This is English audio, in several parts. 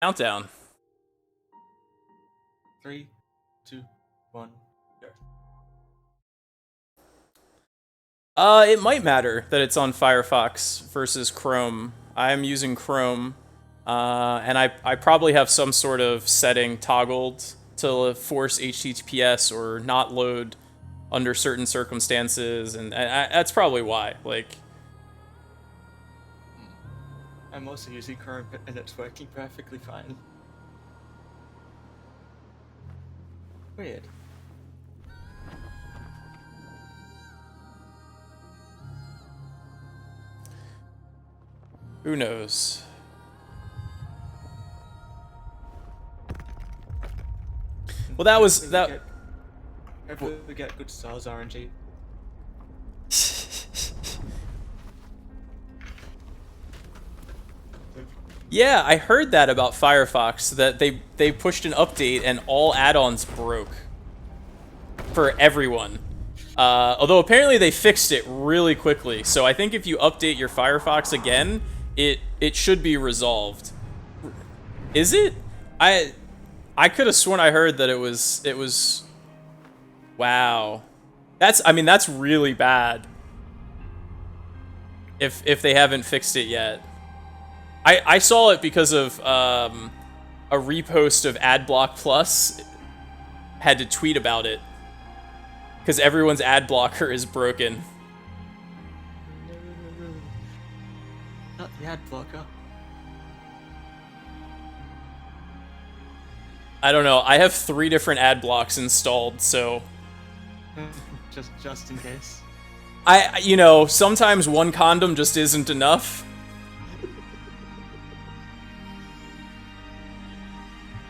Countdown. 3, 2, 1, go. It might matter that it's on Firefox versus Chrome. I'm using Chrome, and I probably have some sort of setting toggled to force HTTPS or not load under certain circumstances, and that's probably why. Like, I'm also using Chrome and it's working perfectly fine. Weird. who knows? Well, that was that. Hopefully we get good stars RNG. Yeah, I heard that about Firefox, that they pushed an update and all add-ons broke for everyone. Although apparently they fixed it really quickly, so I think if you update your Firefox again, it should be resolved. Is it? I could have sworn I heard that it was. Wow, that's really bad. If they haven't fixed it yet. I saw it because of a repost of Adblock Plus had to tweet about it because everyone's ad blocker is broken. Not the ad blocker. I don't know. I have 3 different ad blocks installed, so just in case. Sometimes one condom just isn't enough.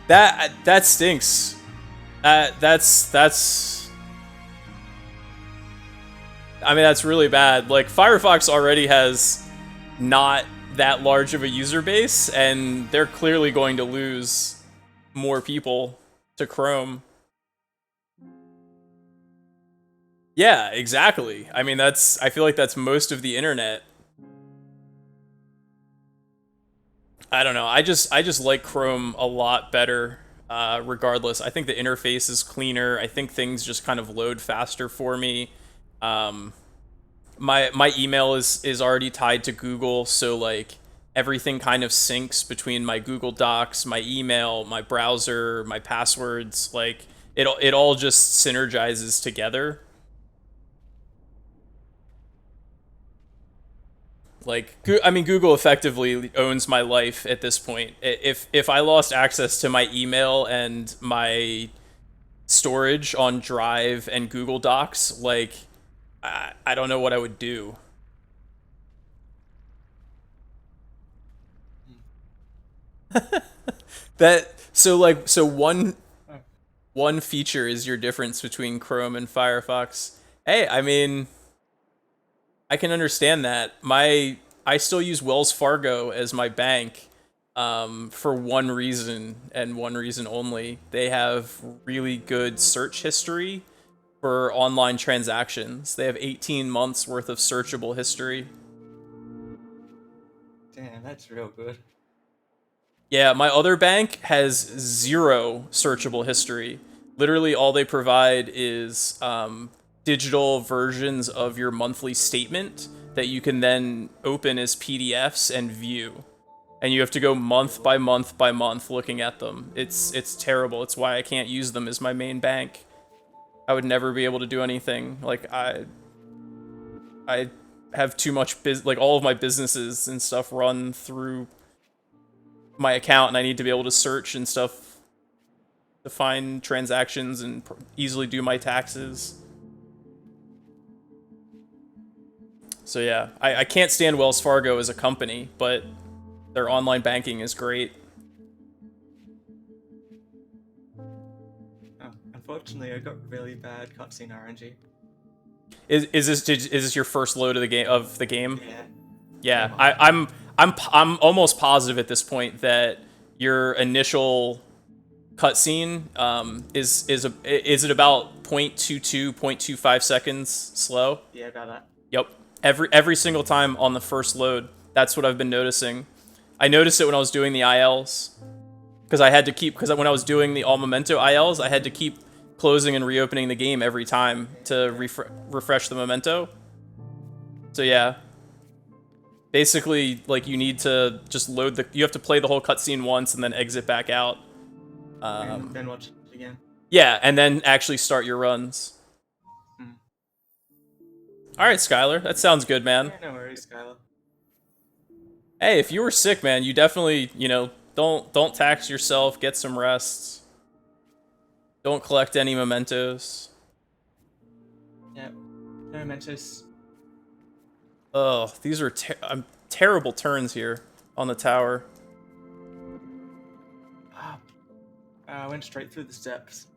That stinks. That's. I mean, that's really bad. Like, Firefox already has not that large of a user base, and they're clearly going to lose more people to Chrome. Yeah, exactly. I mean, I feel like that's most of the internet. I don't know. I just like Chrome a lot better. Regardless, I think the interface is cleaner. I think things just kind of load faster for me. My email is already tied to Google, so like everything kind of syncs between my Google Docs, my email, my browser, my passwords. Like it all just synergizes together. Like, I mean, Google effectively owns my life at this point. If I lost access to my email and my storage on Drive and Google Docs, like, I don't know what I would do. So one feature is your difference between Chrome and Firefox. Hey, I mean, I can understand that. I still use Wells Fargo as my bank, for one reason and one reason only. They have really good search history for online transactions. They have 18 months worth of searchable history. Damn, that's real good. Yeah, my other bank has 0 searchable history. Literally, all they provide is digital versions of your monthly statement that you can then open as PDFs and view. And you have to go month by month by month looking at them. It's terrible. It's why I can't use them as my main bank. I would never be able to do anything. Like, I have too much like all of my businesses and stuff run through my account, and I need to be able to search and stuff to find transactions and easily do my taxes. So yeah, I can't stand Wells Fargo as a company, but their online banking is great. Oh, unfortunately, I got really bad cutscene RNG. Is this your first load of the game? Yeah. Yeah, I'm almost positive at this point that your initial cutscene is it about 0.22, 0.25 seconds slow? Yeah, about that. Yep. Every single time on the first load. That's what I've been noticing. I noticed it when I was doing the ILs. because I had to keep, because when I was doing the all memento ILs, I had to keep closing and reopening the game every time to refresh the memento. So yeah, basically, like, you need to just load the, you have to play the whole cutscene once and then exit back out. And then watch it again. Yeah, and then actually start your runs. All right, Skylar, that sounds good, man. Yeah, no worries, Skylar. Hey, if you were sick, man, you definitely, you know, don't tax yourself. Get some rest. Don't collect any mementos. Yep. No mementos. Oh, these are terrible turns here on the tower. I went straight through the steps.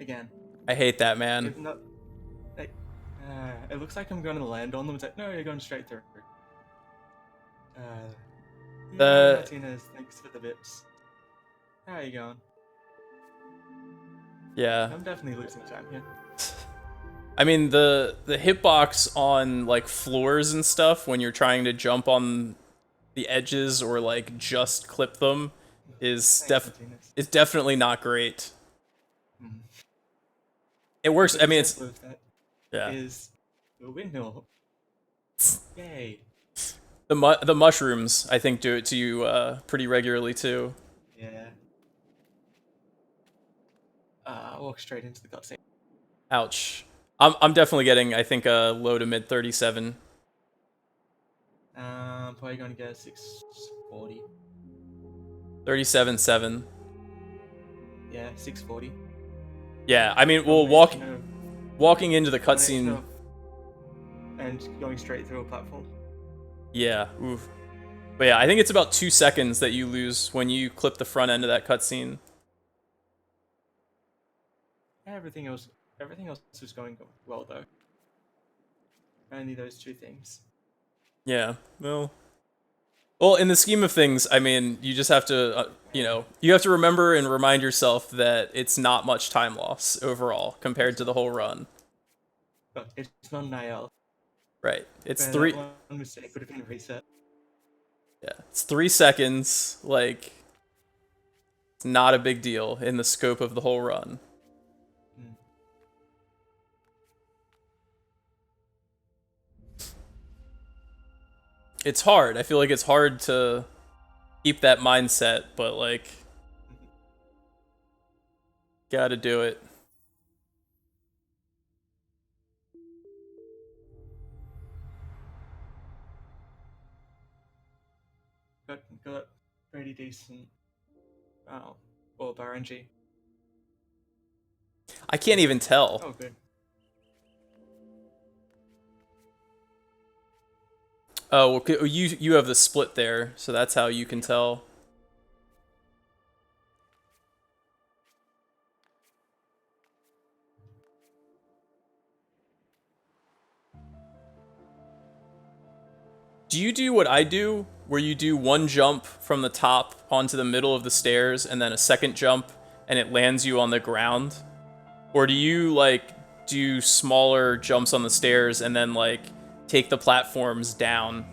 Again. I hate that, man. Even though, like, it looks like I'm going to land on them. It's like, no, you're going straight through. Martinez, thanks for the bits. How are you going? Yeah. I'm definitely losing time here. I mean, the hitbox on, like, floors and stuff when you're trying to jump on the edges or, like, just clip them is definitely not great. It works. I mean, it's yeah. Is the windmill. Yay. The mushrooms, I think, do it to you pretty regularly too. Yeah. Walk straight into the cutscene. Ouch. I'm definitely getting, I think, a low to mid 37. Probably going to get a 640. 37.7. Yeah, 640. Yeah, I mean, well, walking into the cutscene and going straight through a platform. Yeah, oof. But yeah, I think it's about 2 seconds that you lose when you clip the front end of that cutscene. Everything else was going well though. Only those two things. Yeah, well, in the scheme of things, I mean, you just have to, you know, you have to remember and remind yourself that it's not much time loss overall compared to the whole run. But it's not an IL. Right. It's Man, 3. One mistake would have been a reset. Yeah, it's 3 seconds. Like, it's not a big deal in the scope of the whole run. It's hard. I feel like it's hard to keep that mindset, but, like, gotta do it. Got pretty decent. Or RNG. I can't even tell. Oh, good. Oh, well, you have the split there, so that's how you can tell. Do you do what I do, where you do one jump from the top onto the middle of the stairs and then a second jump and it lands you on the ground? Or do you, like, do smaller jumps on the stairs and then, like, take the platforms down?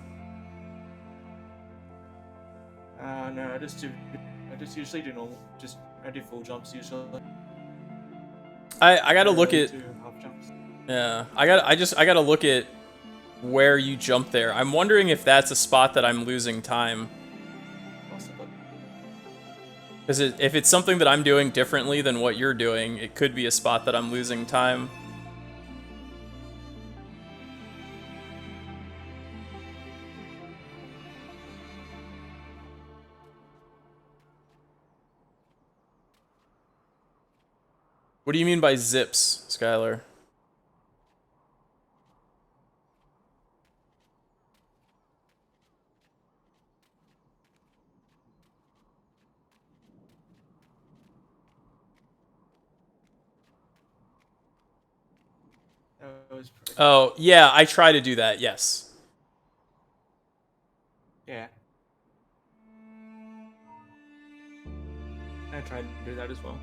No, I just usually do normal. I do full jumps usually. I gotta look at. Do half jumps. Yeah, I gotta look at where you jump there. I'm wondering if that's a spot that I'm losing time. Possibly. Because if it's something that I'm doing differently than what you're doing, it could be a spot that I'm losing time. What do you mean by zips, Skylar? Oh, yeah, I try to do that, yes. Yeah. I tried to do that as well.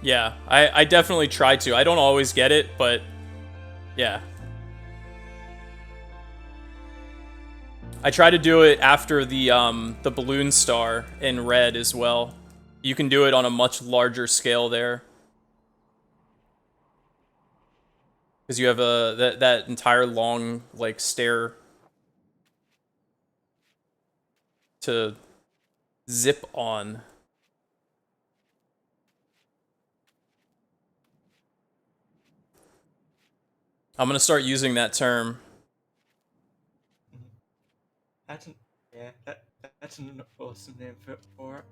Yeah, I definitely try to. I don't always get it, but yeah. I try to do it after the balloon star in red as well. You can do it on a much larger scale there. Because you have that entire long like stair to zip on. I'm gonna start using that term. That's an, yeah, that's an awesome name for it.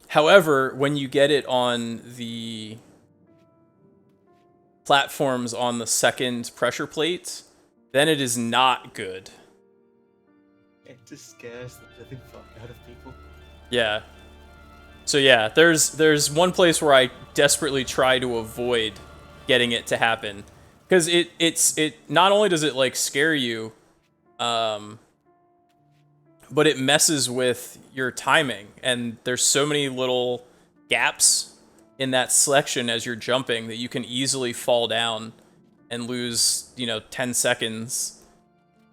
However, when you get it on the platforms on the second pressure plate, then it is not good. It just scares the living fuck out of people. Yeah. So yeah, there's one place where I desperately try to avoid getting it to happen, because it not only does it like scare you, but it messes with your timing, and there's so many little gaps in that selection as you're jumping that you can easily fall down and lose 10 seconds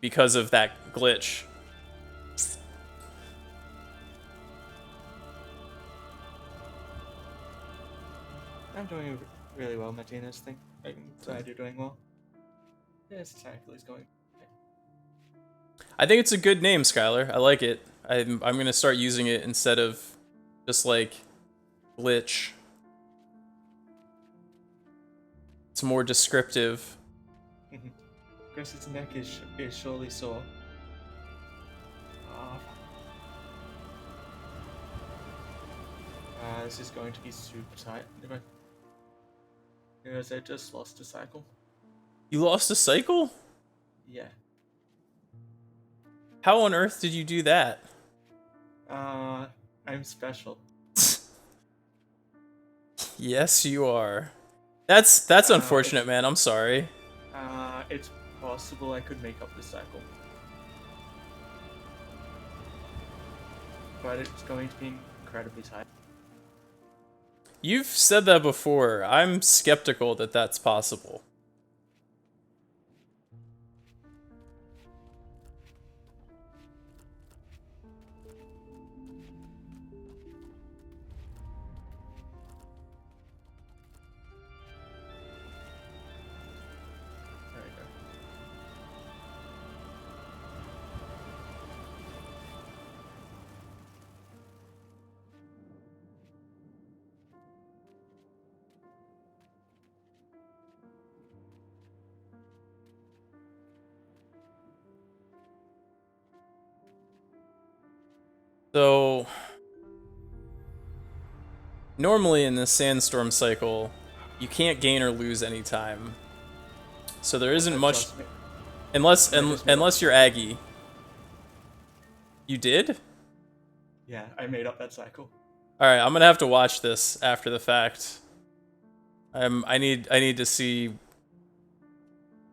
because of that glitch. I'm doing really well, Martinez. I'm glad you're doing well. Yes, cycle is going. I think it's a good name, Skylar. I like it. I'm gonna start using it instead of just like glitch. It's more descriptive. GRIS's neck is surely sore. Oh, this is going to be super tight. Because I just lost a cycle. You lost a cycle? Yeah. How on earth did you do that? I'm special. Yes, you are. That's unfortunate, man. I'm sorry. It's possible I could make up the cycle. But it's going to be incredibly tight. You've said that before. I'm skeptical that that's possible. There we go. So, normally in this sandstorm cycle, you can't gain or lose any time. So there isn't much, unless you're Aggie. You did? Yeah, I made up that cycle. All right, I'm gonna have to watch this after the fact. I need to see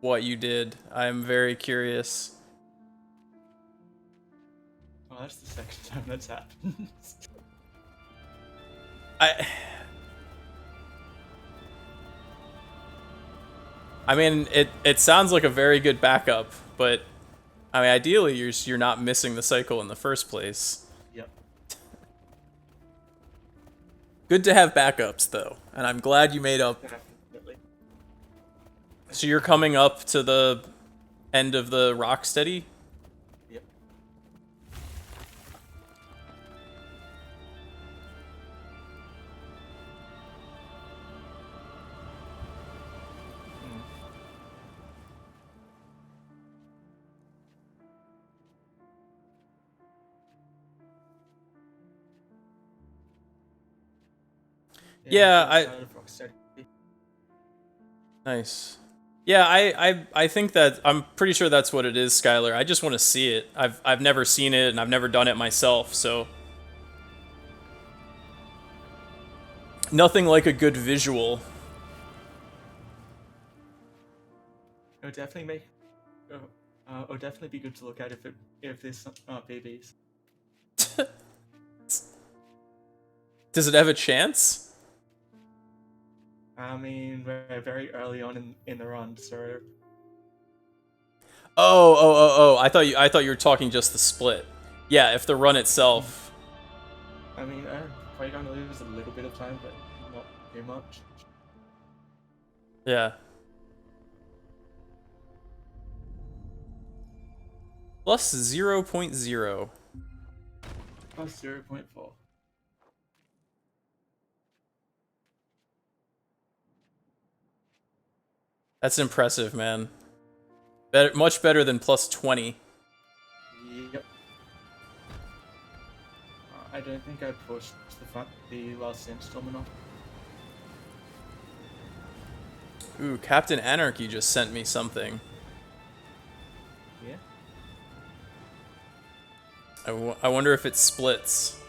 what you did. I'm very curious. Oh, that's the second time that's happened. I mean, it sounds like a very good backup, but I mean, ideally you're not missing the cycle in the first place. Yep. Good to have backups though, and I'm glad you made up. Definitely. So you're coming up to the end of the Rocksteady? Yep. Yeah, nice. Yeah, I think that I'm pretty sure that's what it is, Skylar. I just want to see it. I've never seen it and I've never done it myself, so nothing like a good visual. It would definitely make. It would definitely be good to look at if there's babies. Does it have a chance? I mean, we're very early on in the run, so. Oh. I thought you were talking just the split. Yeah, if the run itself. I mean, probably gonna lose a little bit of time, but not too much. Yeah. Plus 0.0. Plus 0.4. That's impressive, man. Better, much better than plus 20. Yep. I don't think I pushed the last installment off. Ooh, Captain Anarchy just sent me something. Yeah. I wonder if it splits.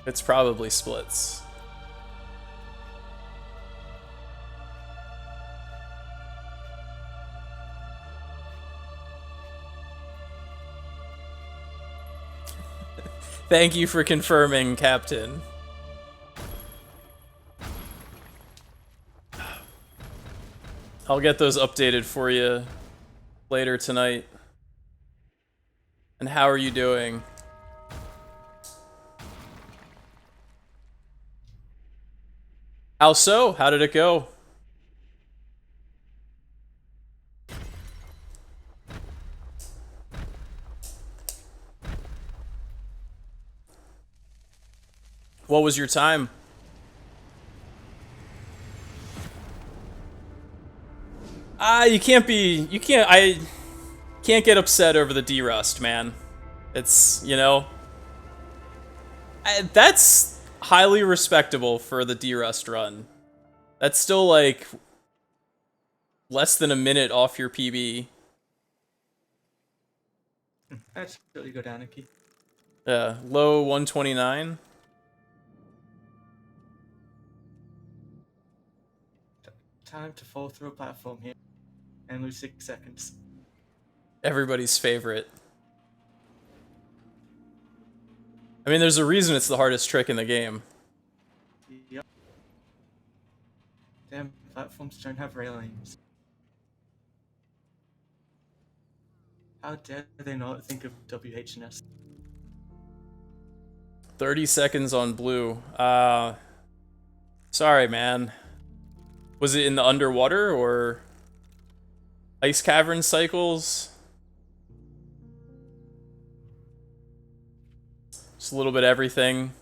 It's probably splits. Thank you for confirming, Captain. I'll get those updated for you later tonight. And how are you doing? How so? How did it go? What was your time? I can't get upset over the D-Rust, man. It's, you know, that's highly respectable for the D-Rust run. That's still like less than a minute off your PB. That's really good, Anarchy. Yeah, low 129. Time to fall through a platform here and lose 6 seconds. Everybody's favorite. I mean, there's a reason it's the hardest trick in the game. Yep. Damn, platforms don't have railings. How dare they not think of WHS? 30 seconds on blue. Sorry, man. Was it in the underwater or ice cavern cycles? Just a little bit of everything.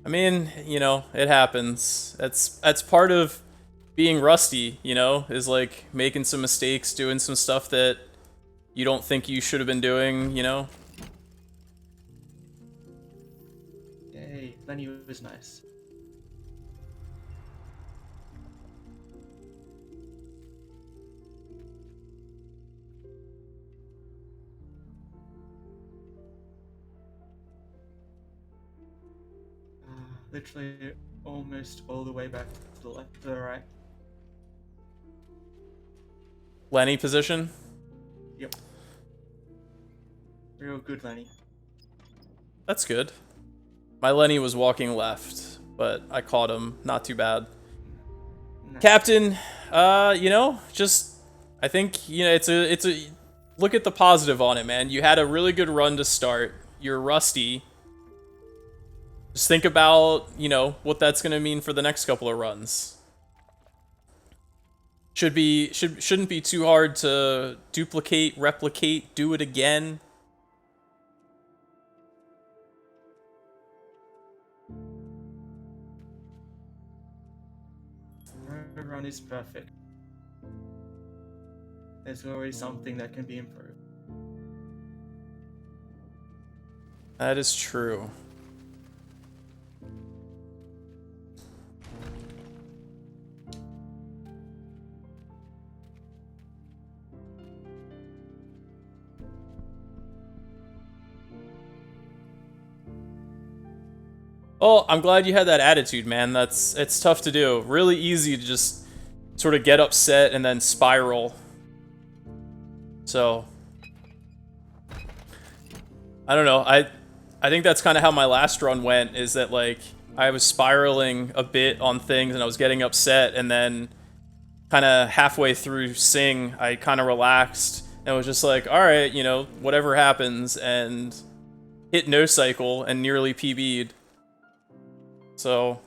I mean, you know, it happens. That's part of being rusty, you know, is like making some mistakes, doing some stuff that you don't think you should have been doing, you know? Yay, Lenny was nice. Literally almost all the way back to the left, to the right. Lenny position? Yep. Real good, Lenny. That's good. My Lenny was walking left, but I caught him. Not too bad. Nice. Captain, you know, just I think, you know, it's a look at the positive on it, man. You had a really good run to start. You're rusty. Just think about, you know, what that's gonna mean for the next couple of runs. Shouldn't be too hard to duplicate, replicate, do it again. No run is perfect. There's always something that can be improved. That is true. Oh, I'm glad you had that attitude, man. It's tough to do. Really easy to just sort of get upset and then spiral. So I don't know. I think that's kind of how my last run went, is that like I was spiraling a bit on things and I was getting upset, and then kind of halfway through Sing, I kind of relaxed and was just like, all right, you know, whatever happens, and hit no cycle and nearly PB'd. So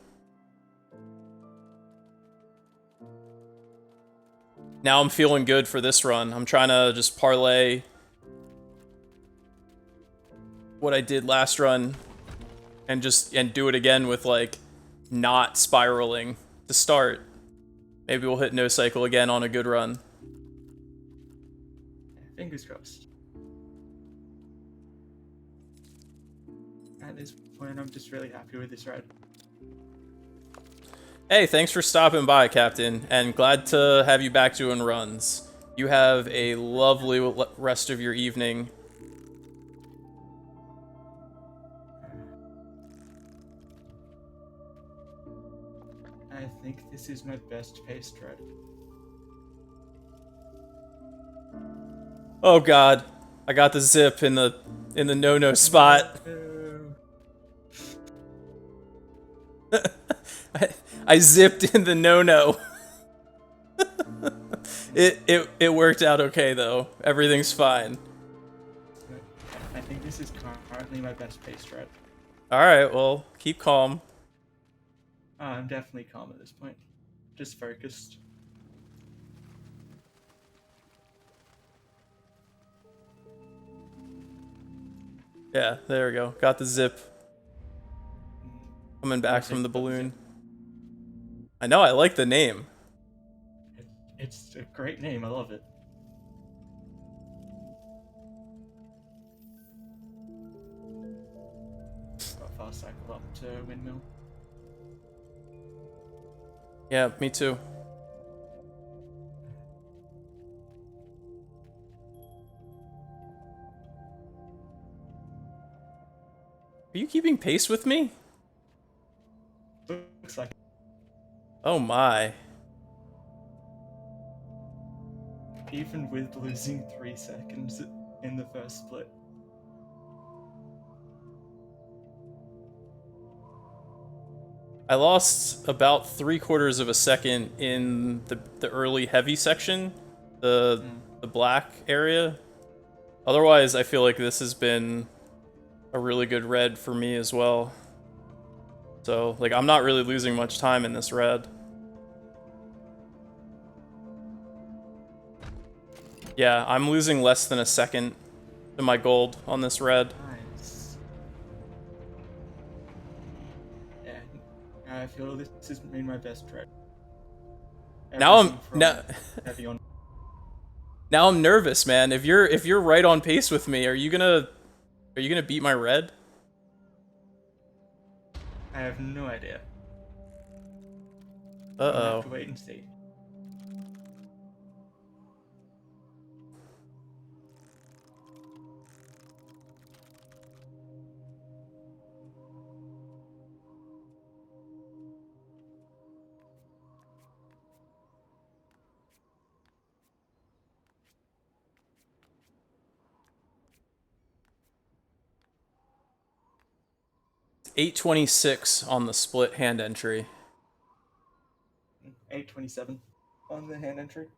now I'm feeling good for this run. I'm trying to just parlay what I did last run and do it again with like not spiraling to start. Maybe we'll hit no cycle again on a good run. Fingers crossed. At this point, I'm just really happy with this ride. Hey, thanks for stopping by, Captain, and glad to have you back doing runs. You have a lovely rest of your evening. I think this is my best paced ride. Oh god, I got the zip in the no spot. I zipped in the no. It worked out okay though. Everything's fine. I think this is currently my best paced ride. All right, well, keep calm. I'm definitely calm at this point. Just focused. Yeah, there we go. Got the zip. Coming back from the Got the balloon. zip. I know, I like the name. It's a great name. I love it. Got fast cycle up to windmill. Yeah, me too. Are you keeping pace with me? Looks like Oh my. even with losing 3 seconds in the first split. I lost about 3/4 of a second in the early heavy section, the black area. Otherwise, I feel like this has been a really good red for me as well. So, like, I'm not really losing much time in this red. Yeah, I'm losing less than a second to my gold on this red. Nice. Yeah, I feel this has been my best trade. Now I'm heavy on. now I'm nervous, man. If you're right on pace with me, are you gonna beat my red? I have no idea. Uh We'll have oh. to wait and see. $8.26 on the split hand entry. 8:27 on the hand entry.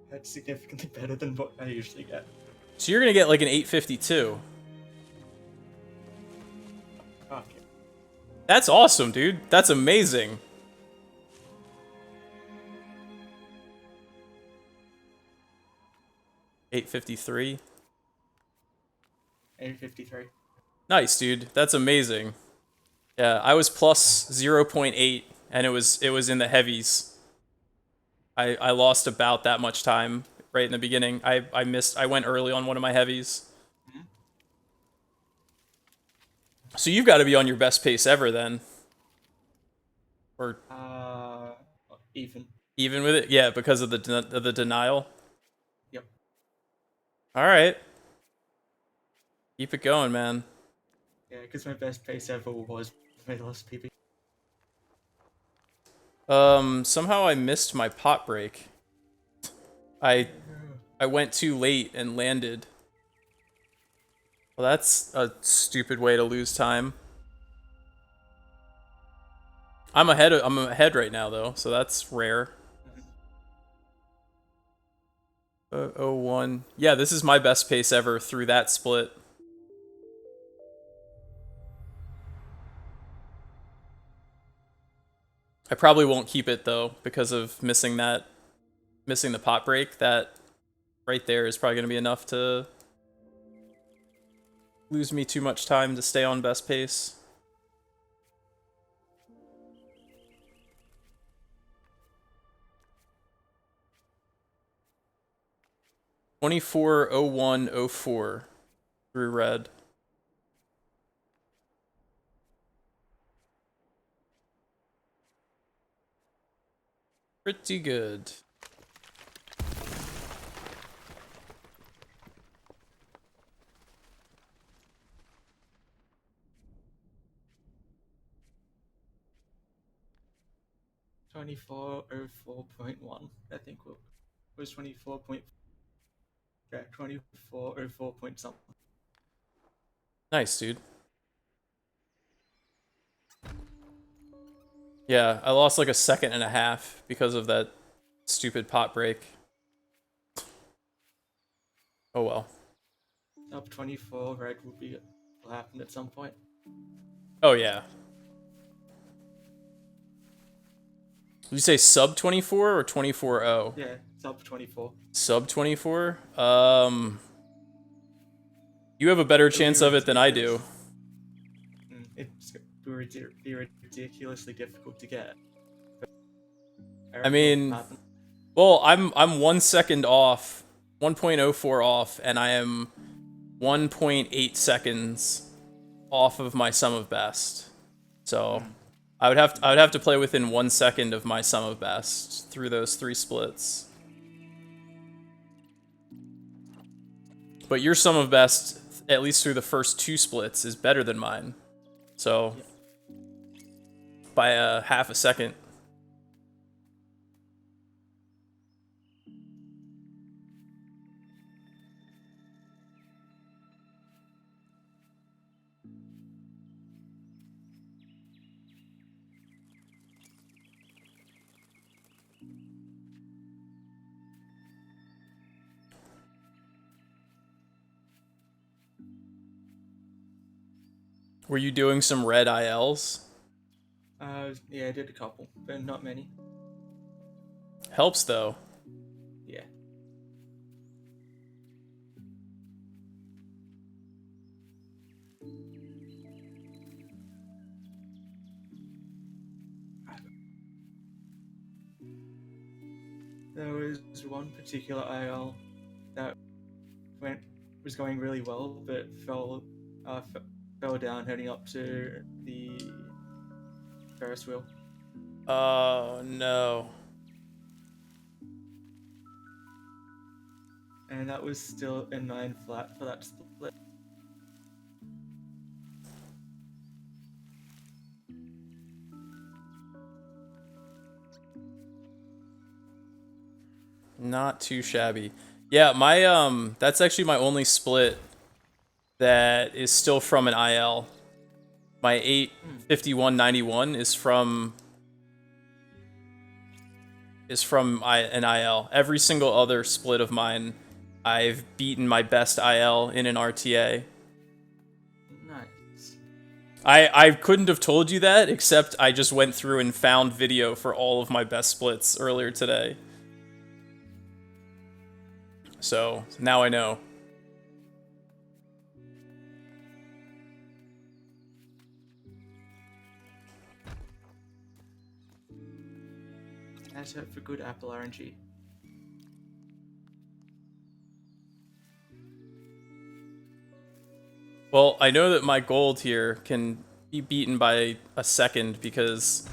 That's significantly better than what I usually get. So you're gonna get like an 8.52. Okay. That's awesome, dude. That's amazing. $8.53. 8:53. Nice, dude. That's amazing. Yeah, I was plus 0.8, and it was in the heavies. I lost about that much time right in the beginning. I went early on one of my heavies. So you've got to be on your best pace ever then. Or Even. even with it? Yeah, because of the denial. Yep. All right. Keep it going, man. Yeah, because my best pace ever was my last PB. Somehow I missed my pot break. I went too late and landed. Well, that's a stupid way to lose time. I'm ahead right now though, so that's rare. 01. Yeah, this is my best pace ever through that split. I probably won't keep it though because of missing the pot break. That right there is probably going to be enough to lose me too much time to stay on best pace. (24:01:04) through red. Pretty good. (24:04.1). I think was 24 point. Yeah, 24:04 point something. Nice, dude. Yeah, I lost like a second and a half because of that stupid pot break. Oh well. Up 24 red will happen at some point. Oh yeah. Did you say sub 24 or 24-0? Yeah, sub 24. Sub 24? You have a better chance of it than I do. It's be ridiculously difficult to get. I mean, well, I'm 1 second off, 1.04 off, and I am 1.8 seconds off of my sum of best. So I would have to play within 1 second of my sum of best through those 3 splits. But your sum of best, at least through the first 2 splits, is better than mine. So by a half a second. Were you doing some red ILs? Yeah, I did a couple, but not many. Helps though. Yeah. There was one particular IL that was going really well, but fell down heading up to the Ferris wheel. Oh no. And that was still a 9 flat for that split. Not too shabby. Yeah, that's actually my only split that is still from an IL. My 85191 is from an IL. Every single other split of mine, I've beaten my best IL in an RTA. Nice. I couldn't have told you that, except I just went through and found video for all of my best splits earlier today. So, now I know. Let's hope for good Apple RNG. Well, I know that my gold here can be beaten by a second because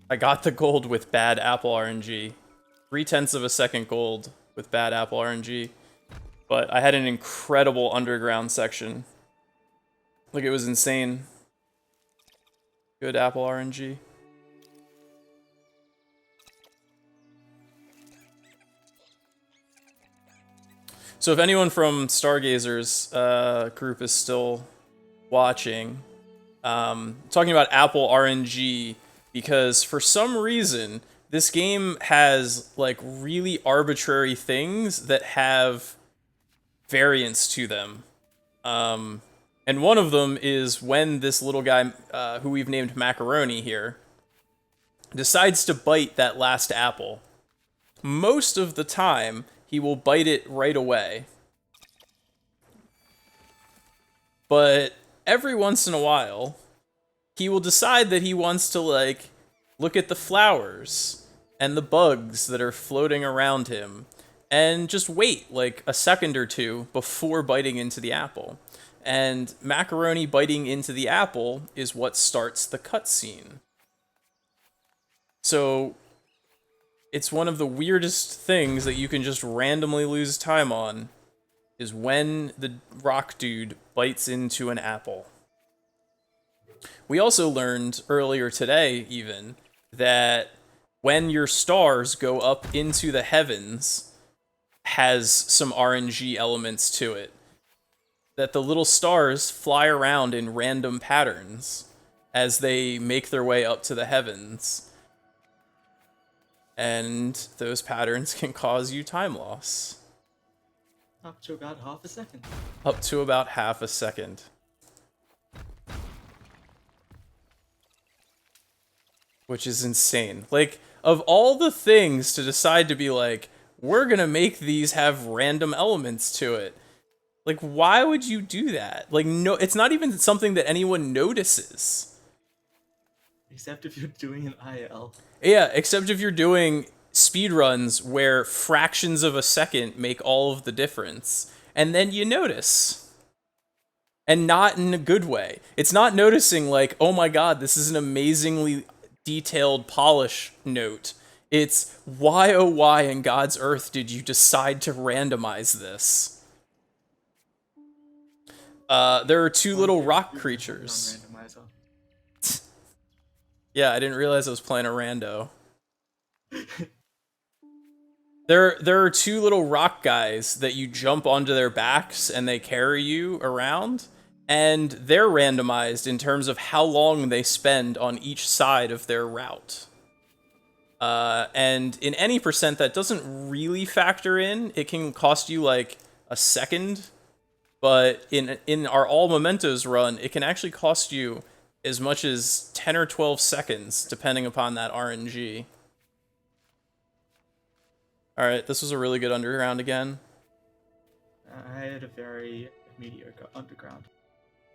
I got the gold with bad Apple RNG. 0.3 of a second gold with bad Apple RNG. But I had an incredible underground section. Like, it was insane. Good Apple RNG. So if anyone from Stargazer's group is still watching, Talking about Apple RNG because for some reason this game has like really arbitrary things that have variance to them. Um, and one of them is when this little guy, who we've named Macaroni here, decides to bite that last apple. Most of the time, he will bite it right away. But every once in a while, he will decide that he wants to, like, look at the flowers and the bugs that are floating around him and just wait, like, a second or two before biting into the apple. And Macaroni biting into the apple is what starts the cutscene. So it's one of the weirdest things that you can just randomly lose time on is when the rock dude bites into an apple. We also learned earlier today, even, that when your stars go up into the heavens, has some RNG elements to it. That the little stars fly around in random patterns as they make their way up to the heavens. And those patterns can cause you time loss. Up to about half a second. Up to about half a second. Which is insane. Like, of all the things to decide to be like, we're gonna make these have random elements to it. Like, why would you do that? Like, no, it's not even something that anyone notices. Except if you're doing an IL. Yeah, except if you're doing speedruns where fractions of a second make all of the difference. And then you notice. And not in a good way. It's not noticing like, oh my god, this is an amazingly detailed polish note. It's why, oh why in God's earth did you decide to randomize this? There are two little rock creatures. Yeah, I didn't realize I was playing a rando. There are two little rock guys that you jump onto their backs and they carry you around, and they're randomized in terms of how long they spend on each side of their route. And in any percent that doesn't really factor in, it can cost you like a second, but in our all mementos run, it can actually cost you as much as 10 or 12 seconds, depending upon that RNG. All right, this was a really good underground again. I had a very mediocre underground.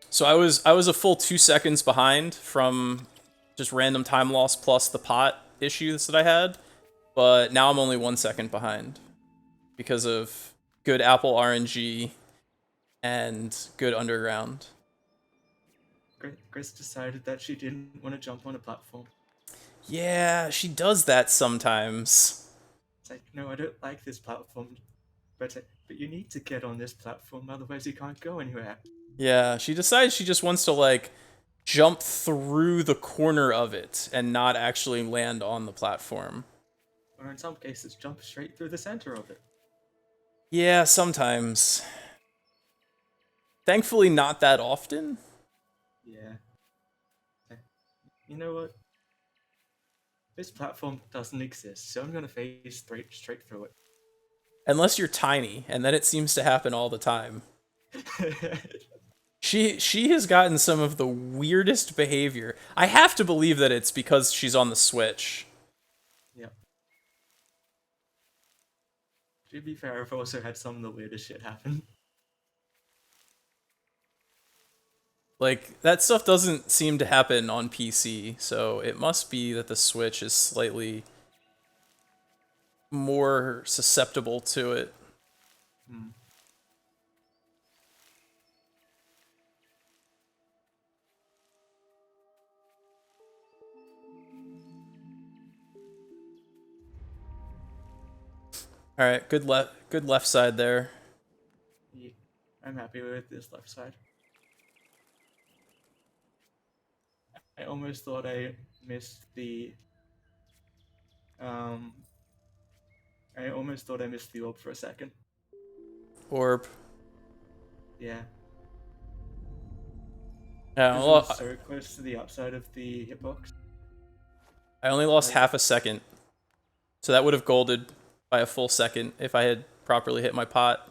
So I was a full 2 seconds behind from just random time loss plus the pot issues that I had, but now I'm only 1 second behind because of good Apple RNG and good underground. GRIS decided that she didn't want to jump on a platform. Yeah, she does that sometimes. It's like, no, I don't like this platform. But you need to get on this platform, otherwise you can't go anywhere. Yeah, she decides she just wants to, like, jump through the corner of it and not actually land on the platform. Or in some cases, jump straight through the center of it. Yeah, sometimes. Thankfully, not that often. Yeah. You know what? This platform doesn't exist, so I'm gonna phase straight through it. Unless you're tiny, and then it seems to happen all the time. She has gotten some of the weirdest behavior. I have to believe that it's because she's on the Switch. Yep. To be fair, I've also had some of the weirdest shit happen. Like, that stuff doesn't seem to happen on PC, so it must be that the Switch is slightly more susceptible to it. All right, good left side there. Yeah, I'm happy with this left side. I almost thought I missed the orb for a second. Orb. Yeah. Yeah, Because well, it was so close to the outside of the hitbox. I only lost Like- half a second. So that would have golded by a full second if I had properly hit my pot.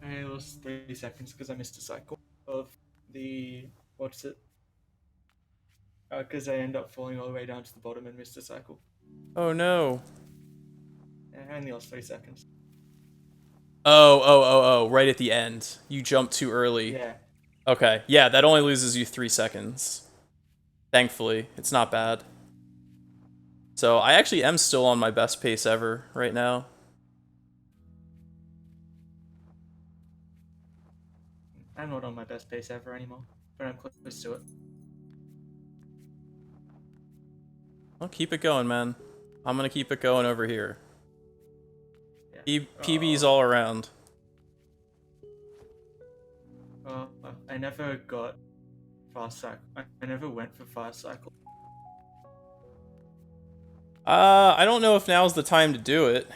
I lost 3 seconds because I missed a cycle of the what's it? Because I end up falling all the way down to the bottom and missed a cycle. Oh no. I only lost 3 seconds. Oh, right at the end. You jumped too early. Yeah. Okay, yeah, that only loses you 3 seconds. Thankfully, it's not bad. So I actually am still on my best pace ever right now. I'm not on my best pace ever anymore, but I'm close to it. Well, keep it going, man. I'm gonna keep it going over here. Yeah. PBs all around. I never got fast cycle. I never went for fast cycle. I don't know if now's the time to do it.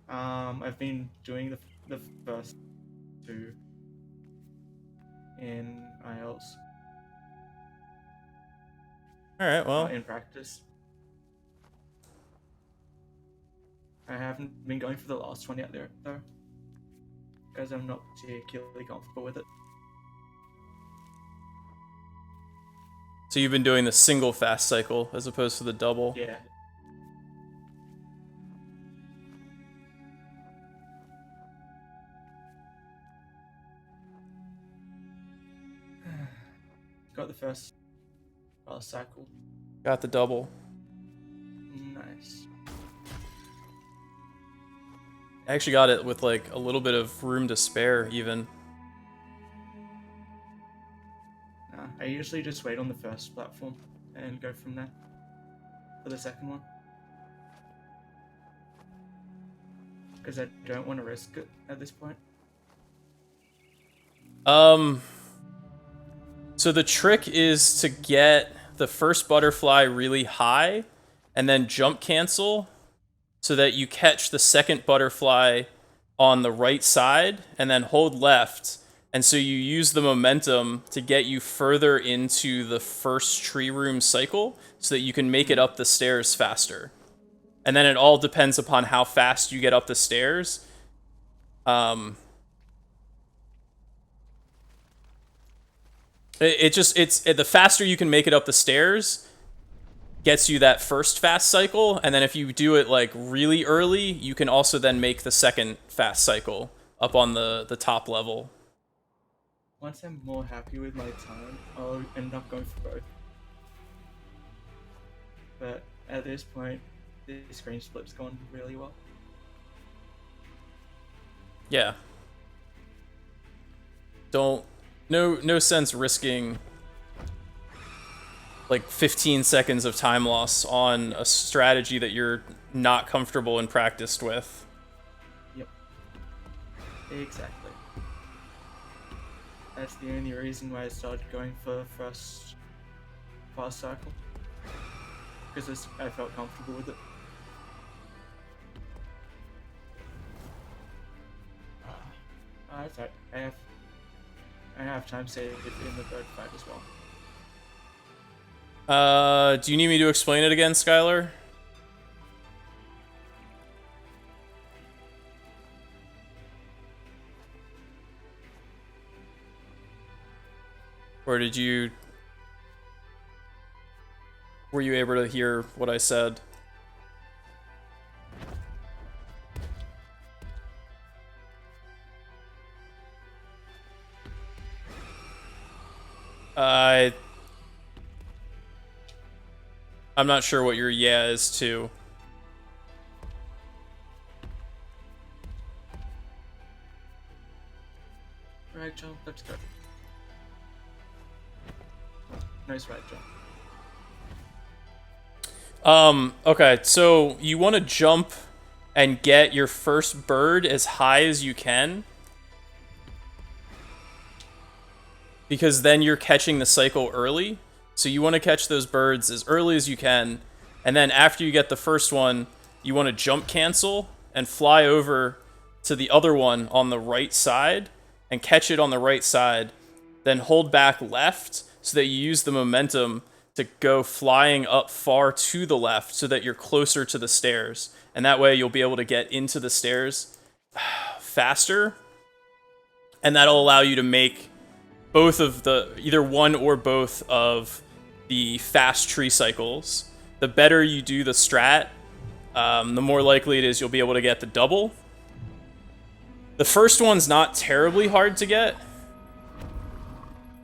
I've been doing the first 2 in IELTS. Alright, well. In practice. I haven't been going for the last one yet, though, because I'm not particularly comfortable with it. So you've been doing the single fast cycle as opposed to the double? Yeah. Got the first cycle. Got the double. Nice. I actually got it with like a little bit of room to spare even. Nah, I usually just wait on the first platform and go from there for the second one. Because I don't want to risk it at this point. So the trick is to get the first butterfly really high and then jump cancel so that you catch the second butterfly on the right side and then hold left. And so you use the momentum to get you further into the first tree room cycle so that you can make it up the stairs faster. And then it all depends upon how fast you get up the stairs. It's the faster you can make it up the stairs gets you that first fast cycle, and then if you do it like really early, you can also then make the second fast cycle up on the top level. Once I'm more happy with my time, I'll end up going for both. But at this point, the screen split's gone really well. Yeah. No sense risking like 15 seconds of time loss on a strategy that you're not comfortable and practiced with. Yep. Exactly. That's the only reason why I started going for first fast cycle. Because I felt comfortable with it. That's right. I have time saved in the third fight as well. Do you need me to explain it again, Skylar? Or were you able to hear what I said? I'm not sure what your yeah is too. Right jump, let's go. Nice right jump. Okay, so you want to jump and get your first bird as high as you can, because then you're catching the cycle early. So you want to catch those birds as early as you can, and then after you get the first one, you want to jump cancel and fly over to the other one on the right side, and catch it on the right side, then hold back left so that you use the momentum to go flying up far to the left so that you're closer to the stairs. And that way you'll be able to get into the stairs faster. And that'll allow you to make both of either one or both of the fast tree cycles. The better you do the strat, the more likely it is you'll be able to get the double. The first one's not terribly hard to get.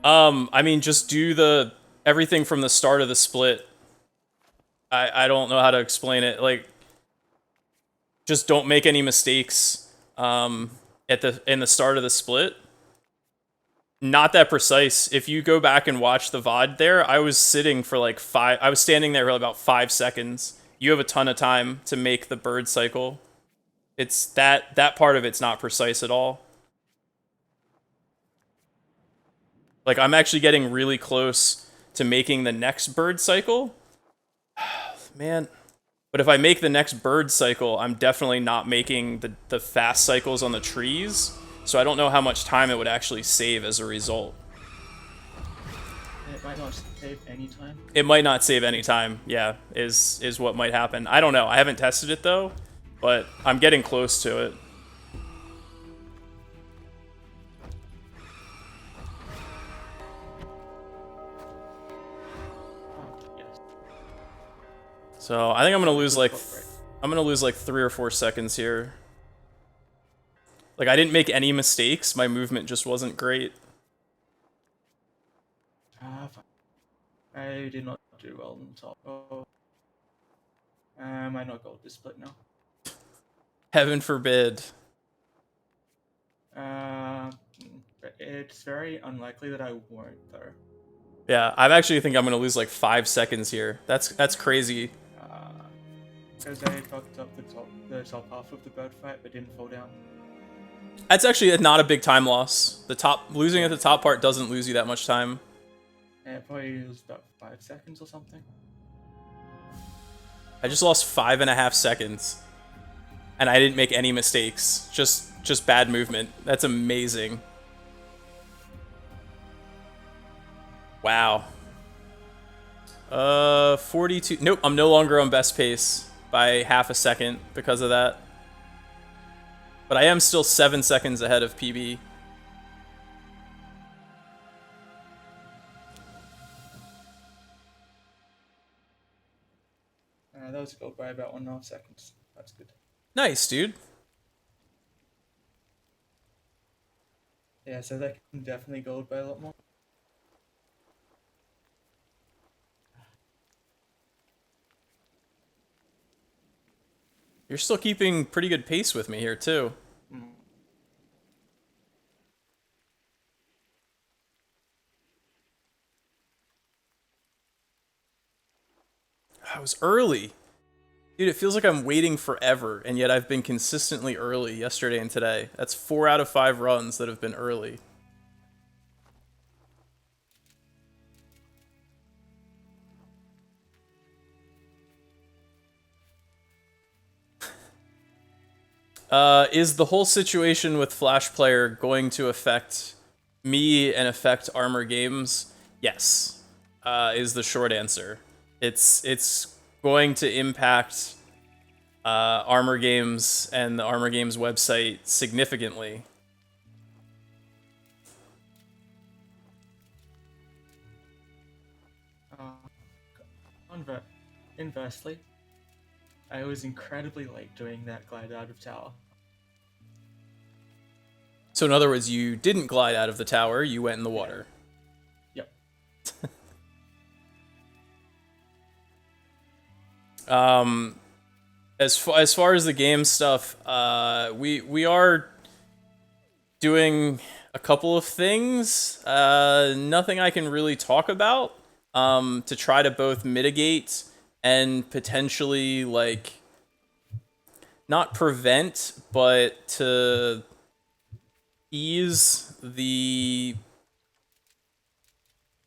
I mean, just do everything from the start of the split. I don't know how to explain it. Like, just don't make any mistakes in the start of the split. Not that precise. If you go back and watch the VOD there, I was sitting for like I was standing there for about 5 seconds. You have a ton of time to make the bird cycle. It's that part of it's not precise at all. Like, I'm actually getting really close to making the next bird cycle. Man. But if I make the next bird cycle, I'm definitely not making the fast cycles on the trees. So I don't know how much time it would actually save as a result. It might not save any time. It might not save any time, yeah, is what might happen. I don't know. I haven't tested it, though, but I'm getting close to it. So I think I'm gonna lose like 3 or 4 seconds here. Like, I didn't make any mistakes. My movement just wasn't great. I did not do well on top. Oh, I might not go this split now. Heaven forbid. It's very unlikely that I won't, though. Yeah, I actually think I'm gonna lose like 5 seconds here. That's crazy. Because I fucked up the top half of the bird fight, but didn't fall down. That's actually not a big time loss. Losing at the top part doesn't lose you that much time. Yeah, it probably was about 5 seconds or something. I just lost 5.5 seconds, and I didn't make any mistakes. Just bad movement. That's amazing. Wow. 42. Nope, I'm no longer on best pace by half a second because of that. But I am still 7 seconds ahead of PB. That was a gold by about 1.5 seconds. That's good. Nice, dude. Yeah, so that can definitely gold by a lot more. You're still keeping pretty good pace with me here, too. I was early. Dude, it feels like I'm waiting forever, and yet I've been consistently early yesterday and today. That's 4 out of 5 runs that have been early. Is the whole situation with Flash Player going to affect me and affect Armor Games? Yes, is the short answer. It's going to impact Armor Games and the Armor Games website significantly. Inversely, I was incredibly late doing that glide out of tower. So in other words, you didn't glide out of the tower, you went in the water. Yep. As far as the game stuff, we are doing a couple of things. Nothing I can really talk about. To try to both mitigate and potentially, like, not prevent, but to ease the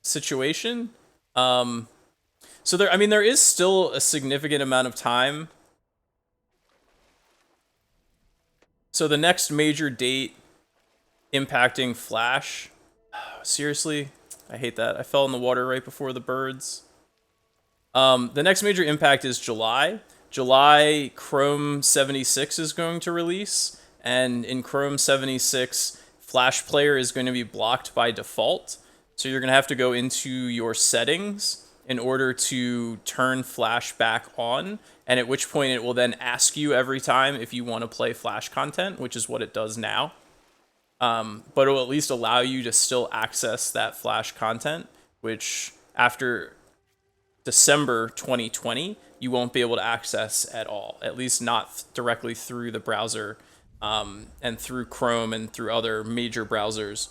situation. So there is still a significant amount of time. So the next major date impacting Flash. Seriously, I hate that. I fell in the water right before the birds. The next major impact is July. July, Chrome 76 is going to release, and in Chrome 76, Flash Player is going to be blocked by default. So you're going to have to go into your settings in order to turn Flash back on, and at which point it will then ask you every time if you want to play Flash content, which is what it does now. But it will at least allow you to still access that Flash content, which after December 2020, you won't be able to access at all, at least not directly through the browser and through Chrome and through other major browsers.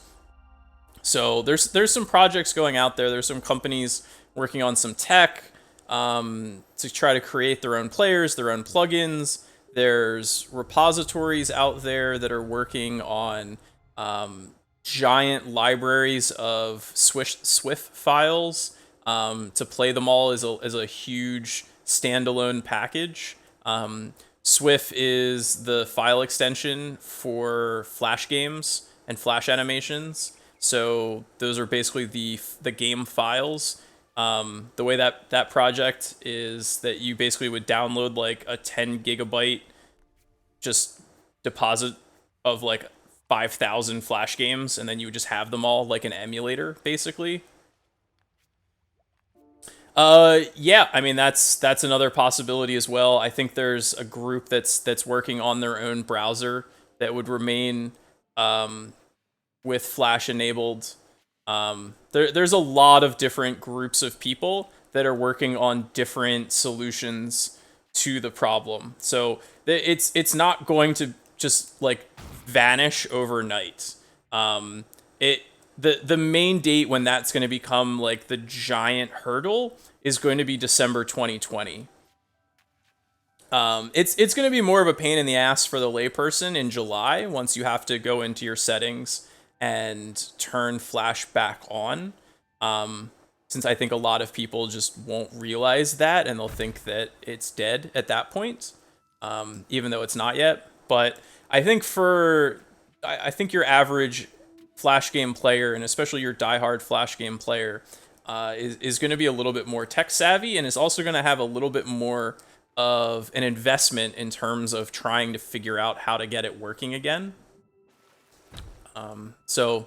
So there's some projects going out there. There's some companies working on some tech to try to create their own players, their own plugins. There's repositories out there that are working on giant libraries of Swift files to play them all as a huge standalone package. Swift is the file extension for Flash games and Flash animations. So those are basically the game files. The way that project is that you basically would download like a 10 gigabyte just deposit of like 5,000 Flash games, and then you would just have them all like an emulator, basically. Yeah, I mean that's another possibility as well. I think there's a group that's working on their own browser that would remain with Flash enabled. There's a lot of different groups of people that are working on different solutions to the problem. So it's not going to just like vanish overnight. It the main date when that's going to become like the giant hurdle is going to be December 2020. It's going to be more of a pain in the ass for the layperson in July once you have to go into your settings and turn Flash back on. Since I think a lot of people just won't realize that and they'll think that it's dead at that point, even though it's not yet. But I think I think your average Flash game player, and especially your diehard Flash game player, is going to be a little bit more tech savvy and is also going to have a little bit more of an investment in terms of trying to figure out how to get it working again. So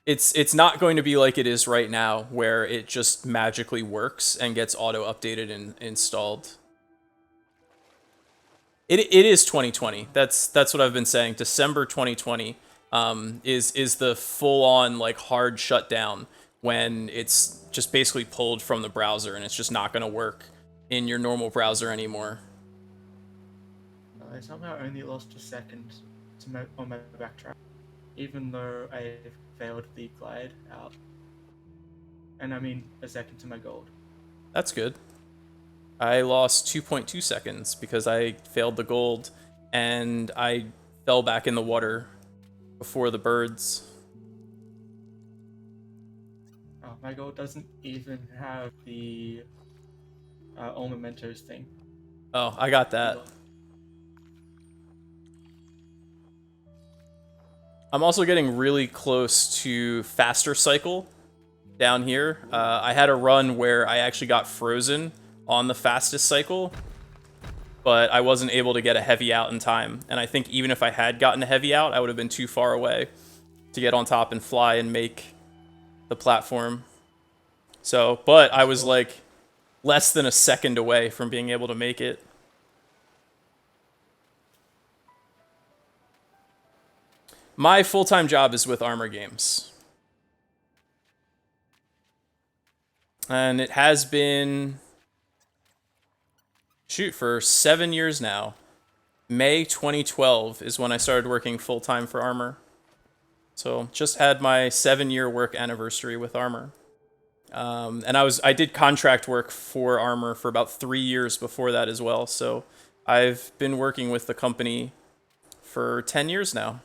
it's not going to be like it is right now, where it just magically works and gets auto updated and installed. It is 2020. That's what I've been saying. December 2020 is the full on like hard shutdown when it's just basically pulled from the browser and it's just not going to work in your normal browser anymore. I somehow only lost a second on my backtrack, even though I failed the glide out. And I mean a second to my gold. That's good. I lost 2.2 seconds because I failed the gold and I fell back in the water before the birds. Oh, my gold doesn't even have the all mementos thing. Oh, I got that. I'm also getting really close to faster cycle down here. I had a run where I actually got frozen on the fastest cycle, but I wasn't able to get a heavy out in time. And I think even if I had gotten a heavy out, I would have been too far away to get on top and fly and make the platform. So, but I was like less than a second away from being able to make it. My full-time job is with Armor Games. And it has been, for 7 years now. May 2012 is when I started working full-time for Armor. So just had my 7-year work anniversary with Armor. And I did contract work for Armor for about 3 years before that as well. So I've been working with the company for 10 years now.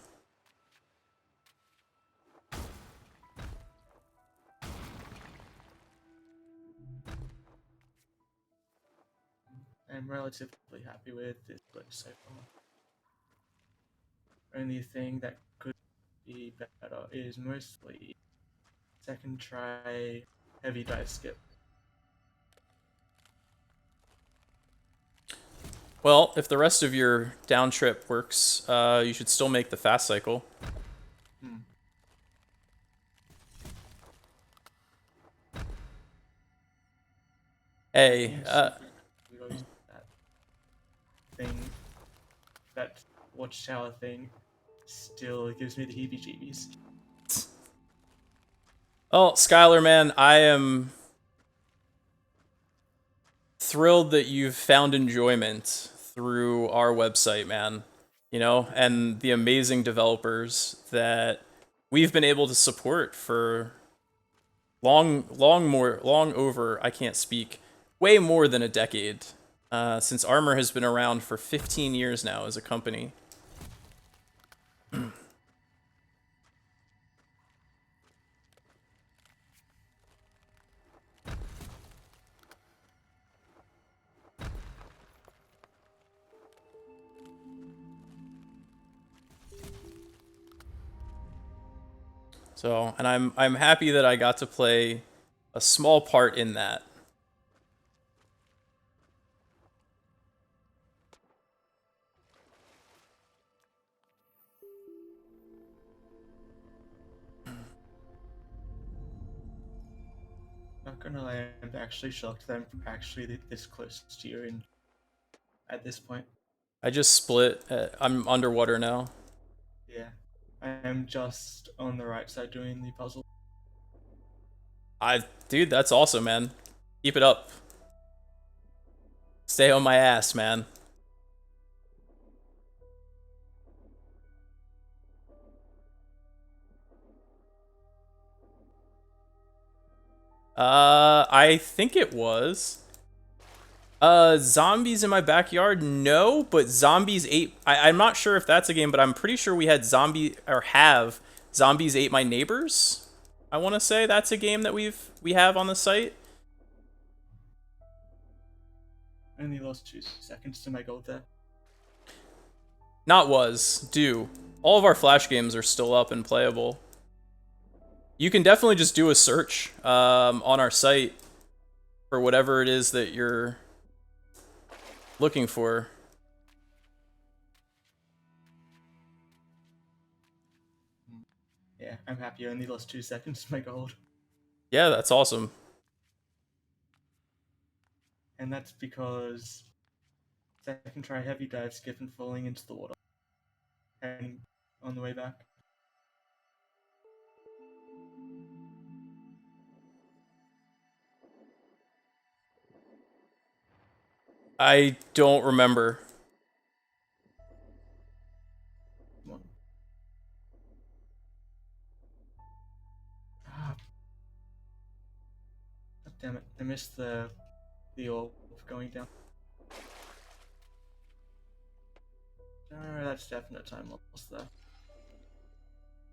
I'm relatively happy with this place so far. Only thing that could be better is mostly second try heavy dive skip. Well, if the rest of your down trip works, you should still make the fast cycle. Hmm. Hey, That thing, that watchtower thing, still gives me the heebie-jeebies. well, Skylar, man, I am thrilled that you've found enjoyment through our website, man. You know, and the amazing developers that we've been able to support for long over, I can't speak, way more than a decade. Since Armor has been around for 15 years now as a company. So, and I'm happy that I got to play a small part in that. Not gonna lie, I'm actually shocked that I'm actually this close to you at this point. I just split. I'm underwater now. Yeah. I am just on the right side doing the puzzle. Dude, that's awesome, man. Keep it up. Stay on my ass, man. I think it was. Zombies in my backyard? No, but Zombies ate. I'm not sure if that's a game, but I'm pretty sure we had Zombies Ate My Neighbors. I want to say that's a game that we have on the site. I only lost 2 seconds to my gold there. Not was, do. All of our Flash games are still up and playable. You can definitely just do a search on our site for whatever it is that you're looking for. Yeah, I'm happy I only lost 2 seconds to my gold. Yeah, that's awesome. And that's because second try heavy dive skip and falling into the water. And on the way back. I don't remember. Come on. Ah. God damn it. I missed the orb going down. That's definite time loss there.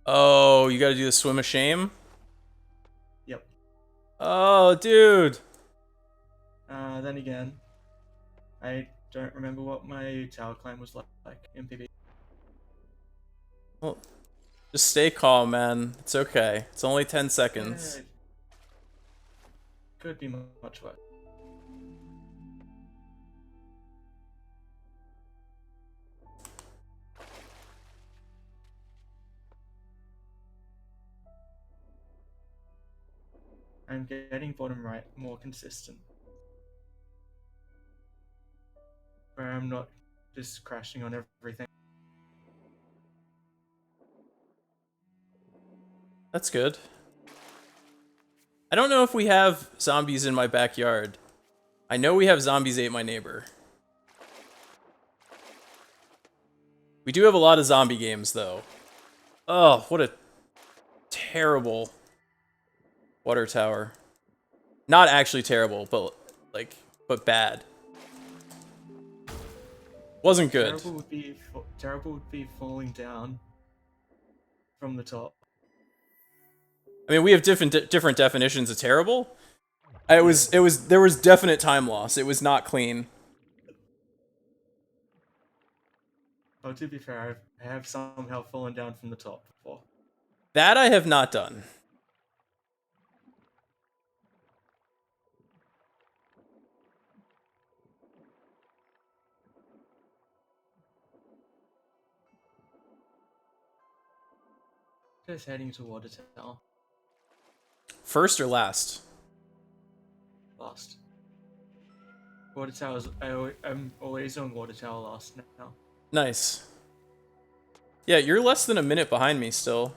Oh, you gotta do the swim of shame? Yep. Oh, dude. Then again, I don't remember what my tower climb was like in PB. Well, just stay calm, man. It's okay. It's only 10 seconds. Could be much worse. I'm getting bottom right more consistent. Where I'm not just crashing on everything. That's good. I don't know if we have Zombies in my backyard. I know we have Zombies Ate My Neighbor. We do have a lot of zombie games, though. Oh, what a terrible water tower. Not actually terrible, but but bad. Wasn't good. Terrible would be falling down from the top. I mean, we have different definitions of terrible. There was definite time loss. It was not clean. Oh, to be fair, I have somehow fallen down from the top before. That I have not done. Just heading to Water Tower. First or last? Last. Water Tower's. I'm always on Water Tower last now. Nice. Yeah, you're less than a minute behind me still.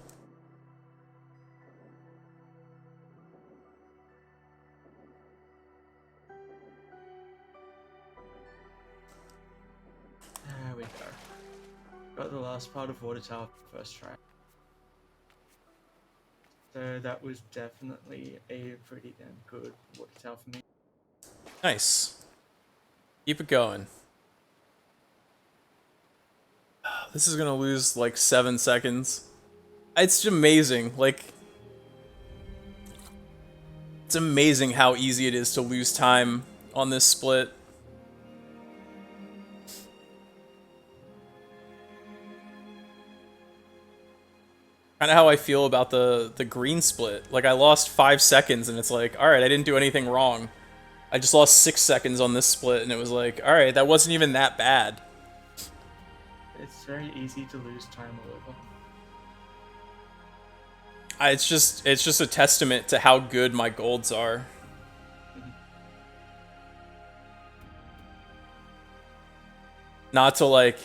There we go. Got the last part of Water Tower first try. So that was definitely a pretty damn good Water Tower for me. Nice. Keep it going. This is gonna lose like 7 seconds. It's amazing. Like, it's amazing how easy it is to lose time on this split. Kind of how I feel about the green split. Like, I lost 5 seconds, and it's like, all right, I didn't do anything wrong. I just lost 6 seconds on this split, and it was like, all right, that wasn't even that bad. It's very easy to lose time all over. It's just a testament to how good my golds are. Not to like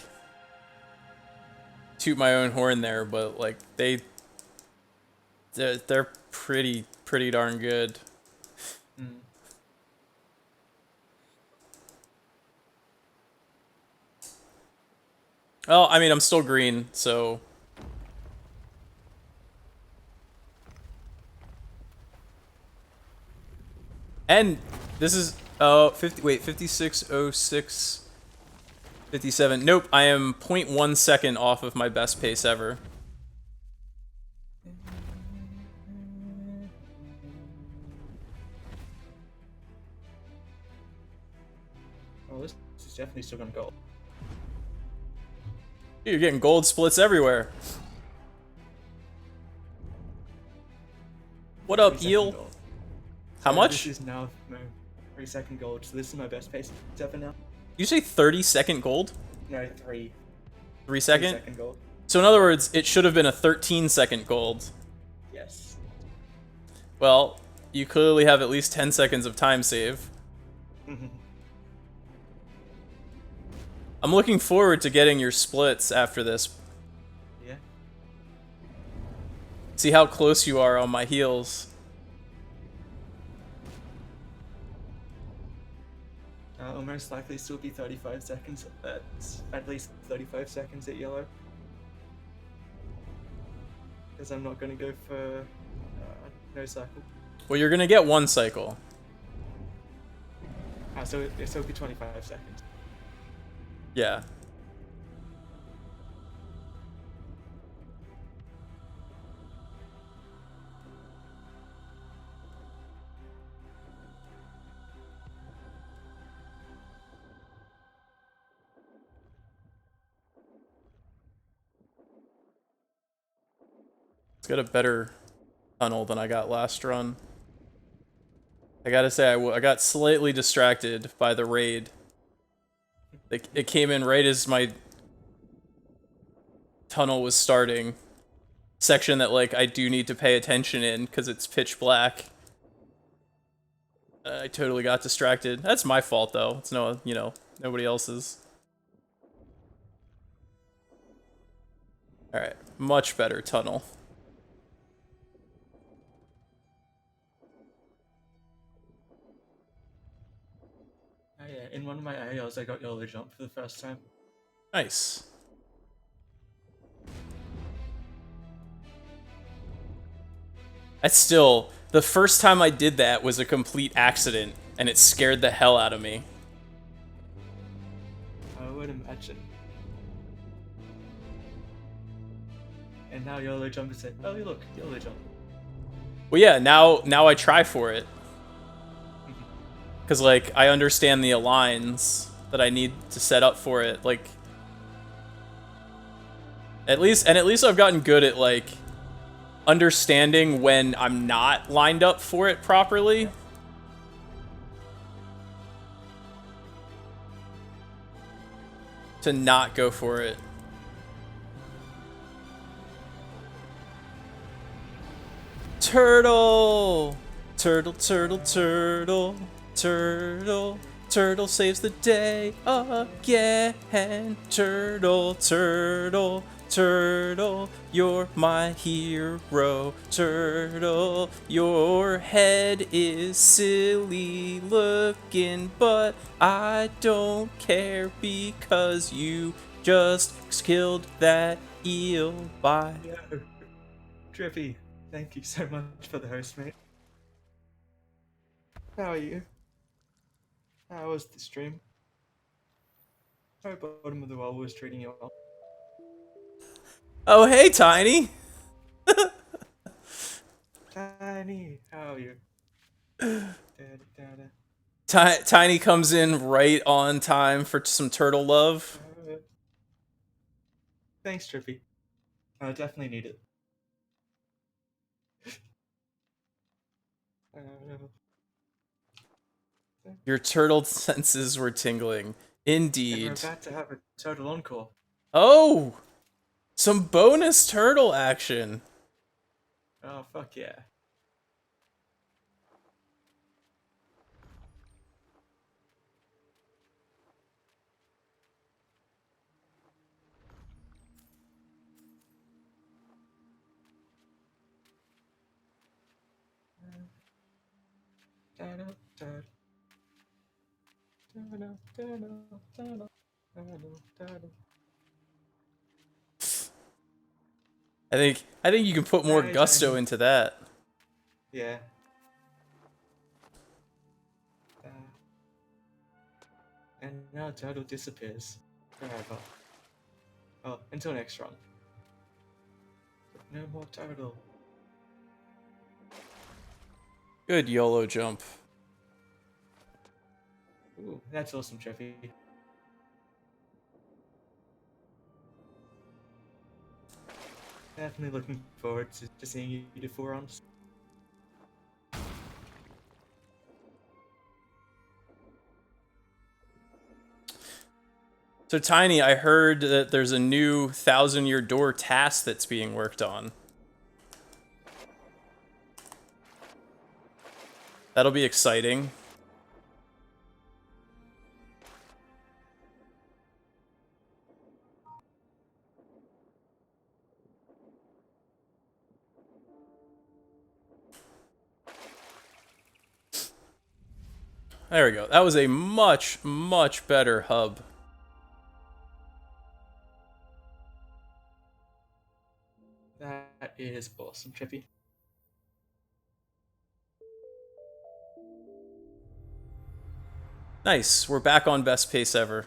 toot my own horn there, but like they're pretty darn good. Well, I mean, I'm still green, so and this is 56:06. 57. Nope, I am 0.1 second off of my best pace ever. Oh, this is definitely still gonna go. You're getting gold splits everywhere. What up, Eel? How much? This is now my 3-second gold, so this is my best pace ever now. You say 30-second gold? No, 3. 3 second? 3-second gold. So in other words, it should have been a 13-second gold. Yes. Well, you clearly have at least 10 seconds of time save. I'm looking forward to getting your splits after this. Yeah. See how close you are on my heels. I'll most likely still be 35 seconds. At least 35 seconds at yellow. Because I'm not going to go for no cycle. Well, you're gonna get 1 cycle. So it'll be 25 seconds. Yeah. It's got a better tunnel than I got last run. I gotta say, I got slightly distracted by the raid. It came in right as my tunnel was starting. Section that, like, I do need to pay attention in because it's pitch black. I totally got distracted. That's my fault, though. It's no, nobody else's. Alright, much better tunnel. Oh yeah, in one of my AOs I got yellow jump for the first time. Nice. That's still, the first time I did that was a complete accident, and it scared the hell out of me. I would imagine. And now yellow jump is like, oh look, yellow jump. Well, yeah, now I try for it. Because, like, I understand the aligns that I need to set up for it. Like, at least I've gotten good at, like, understanding when I'm not lined up for it properly. To not go for it. Turtle! Turtle, turtle, turtle, turtle. Turtle saves the day again. Turtle, turtle, turtle, you're my hero. Turtle, your head is silly looking, but I don't care because you just killed that eel. Bye. Yeah. Trippy, thank you so much for the host, mate. How are you? How was the stream? Hope Bottom of the World was treating you well. Oh, hey, Tiny. Tiny, how are you? Tiny comes in right on time for some turtle love. Thanks, Trippy. I definitely need it. Your turtle senses were tingling. And we're Indeed. about to have a total encore. Oh! Some bonus turtle action. Oh, fuck yeah. I think you can put more Hi, gusto Tiny. into that. Yeah. And now Turtle disappears. Forever. Oh, until next run. No more Turtle. Good YOLO jump. Ooh, that's awesome, Treffy. Definitely looking forward to seeing you do 4 runs. So, Tiny, I heard that there's a new 1,000-year door task that's being worked on. That'll be exciting. There we go. That was a much, much better hub. That is awesome, Treffy. Nice. We're back on best pace ever.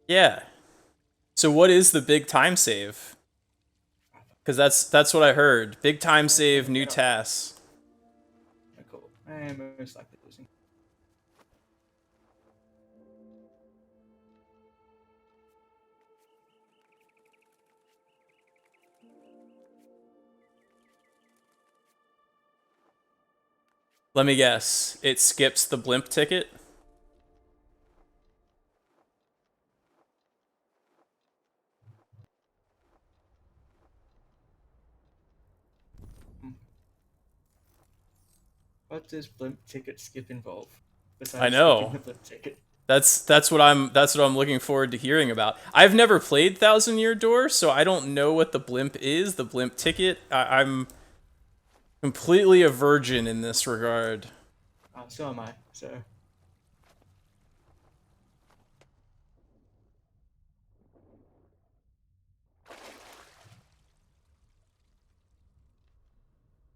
Yeah. So what is the big time save? Because that's what I heard. Big time save, new tasks. Oh, cool. I am most likely losing. Let me guess. It skips the blimp ticket? What does blimp ticket skip involve? I Besides skipping know. the blimp ticket. That's what I'm looking forward to hearing about. I've never played 1,000-year door, so I don't know what the blimp is, the blimp ticket. I'm completely a virgin in this regard. So am I, so.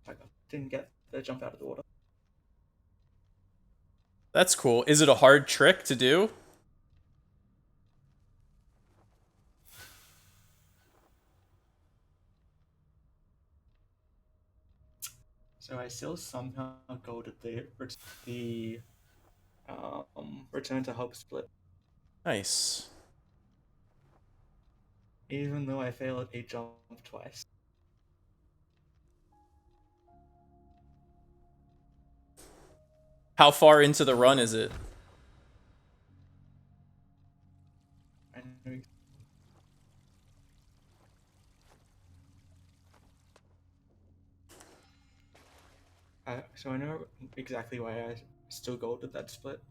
I didn't get the jump out of the water. That's cool. Is it a hard trick to do? So I still somehow go to the return to hub split. Nice. even though I failed a jump twice. How far into the run is it? I know, so I know exactly why I still golded that split.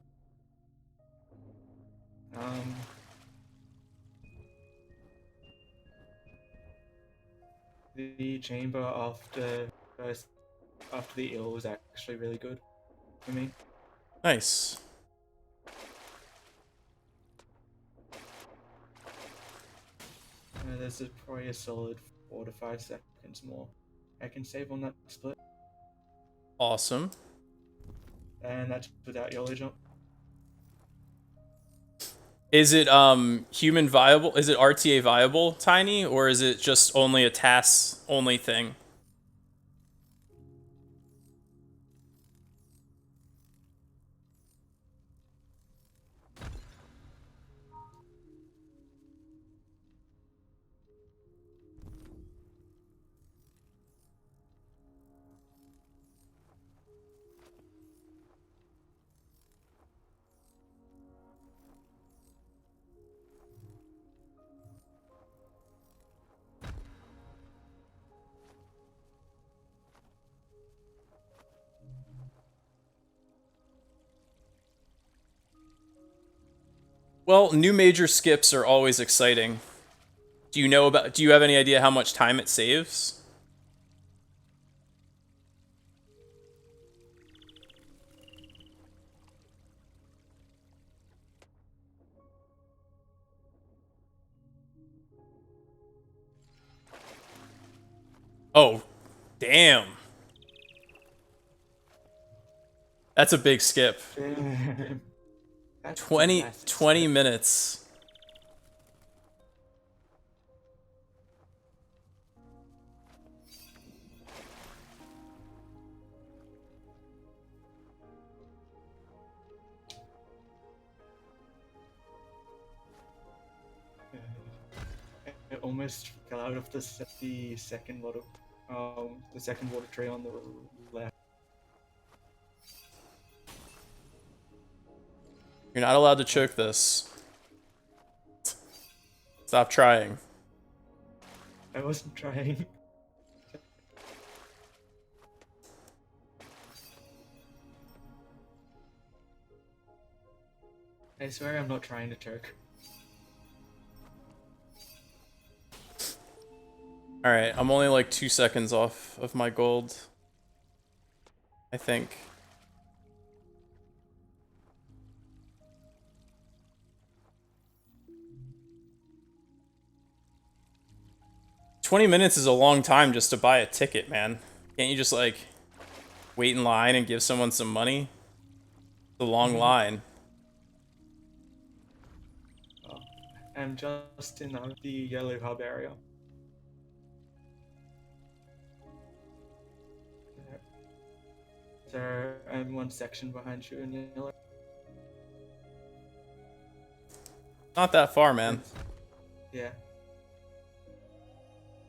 The chamber after the eel was actually really good for me. Nice. There's probably a solid 4 to 5 seconds more I can save on that split, Awesome. and that's without YOLO jump. Is it human viable? Is it RTA viable, Tiny, or is it just only a TAS only thing? Well, new major skips are always exciting. Do you have any idea how much time it saves? Oh, damn. That's a big skip. That's 20 minutes. It almost fell out of the second water tree on the left. You're not allowed to choke this. Stop trying. I wasn't trying. I swear I'm not trying to choke. Alright, I'm only like 2 seconds off of my gold. I think. $20 is a long time just to buy a ticket, man. Can't you just like wait in line and give someone some money? It's a long line. Oh, I'm just in the yellow hub area. So I'm one section behind you in yellow. Not that far, man. Yeah.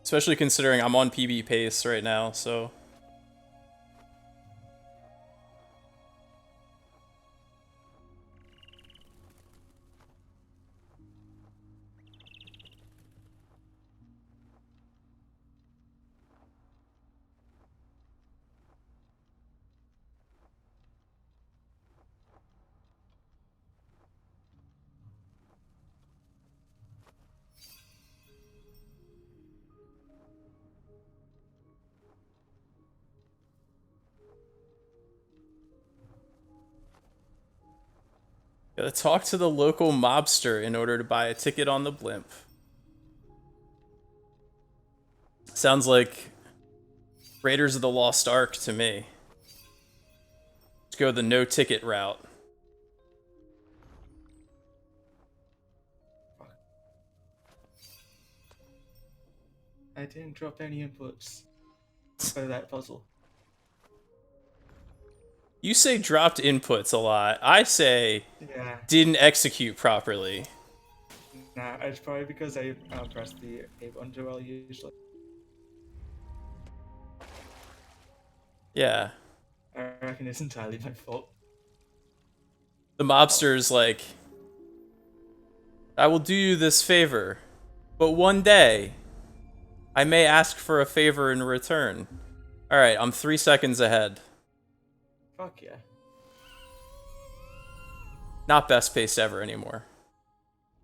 Especially considering I'm on PB pace right now, so. Gotta talk to the local mobster in order to buy a ticket on the blimp. Sounds like Raiders of the Lost Ark to me. Let's go the no ticket route. I didn't drop any inputs for that puzzle. You say dropped inputs a lot. I say Yeah. didn't execute properly. Nah, it's probably because I pressed the A button too well usually. Yeah. I reckon it's entirely my fault. The mobster's like, I will do you this favor, but one day, I may ask for a favor in return. Alright, I'm 3 seconds ahead. Fuck yeah. Not best pace ever anymore.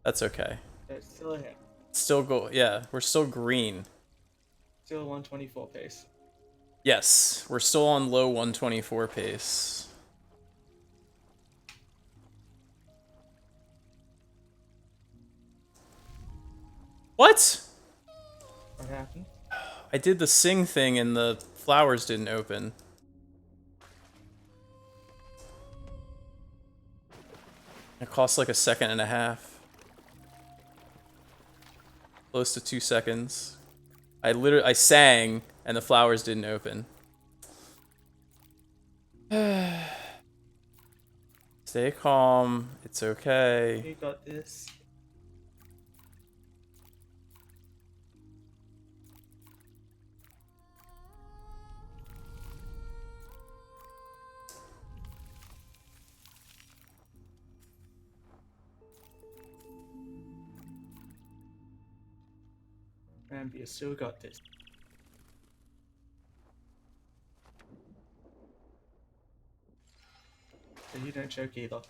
That's okay. It's still ahead. Still go, yeah, we're still green. Still 124 pace. Yes, we're still on low 124 pace. What? What happened? I did the sing thing and the flowers didn't open. It cost like 1.5 seconds. Close to 2 seconds. I sang and the flowers didn't open. Stay calm. It's okay. You got this. And you still got this. So you don't choke either.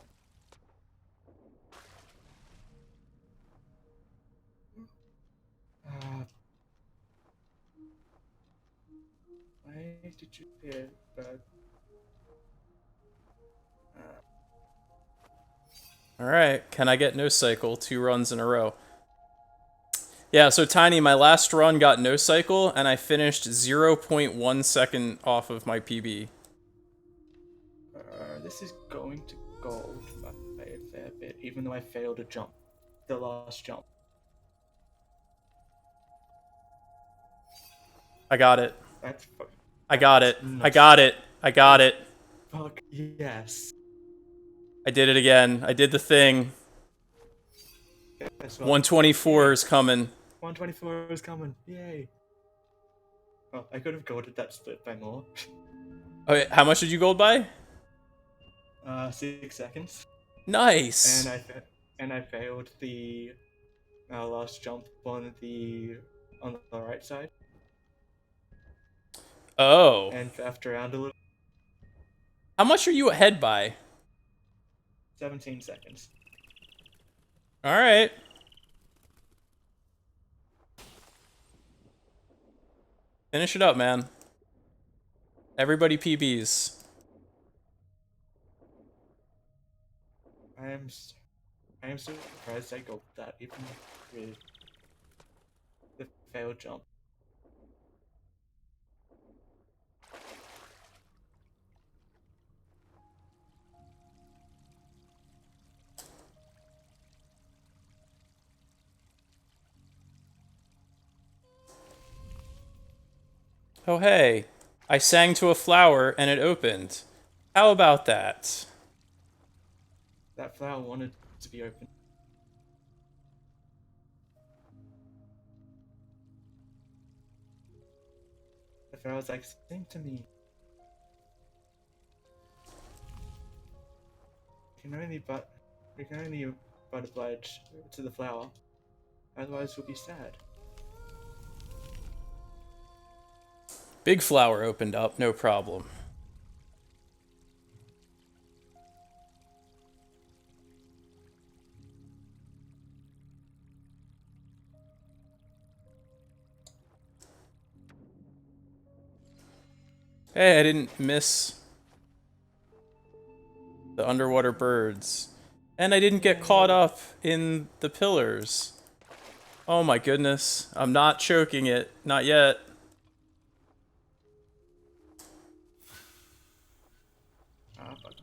Why did you hear that? Alright, can I get no cycle? 2 runs in a row. Yeah, so Tiny, my last run got no cycle, and I finished 0.1 second off of my PB. This is going to gold by a fair bit, even though I failed a jump. The last jump. I got it. That's I got it. I got it. I got it. fuck yes. I did it again. I did the thing. Guess what? 124 is coming. 124 is coming. Yay. Oh, I could have golded that split by more. Okay, how much did you gold by? 6 seconds. Nice. And I failed the last jump on the right side. Oh. And faffed around a little. How much are you ahead by? 17 seconds. Alright. Finish it up, man. Everybody PBs. I am so surprised I got that even with the failed jump. Oh, hey. I sang to a flower and it opened. How about that? That flower wanted to be open. The flower was like, sing to me. We can only but oblige to the flower. Otherwise we'll be sad. Big flower opened up, no problem. Hey, I didn't miss the underwater birds. And I didn't get caught up in the pillars. Oh my goodness. I'm not choking it. Not yet. Fuck.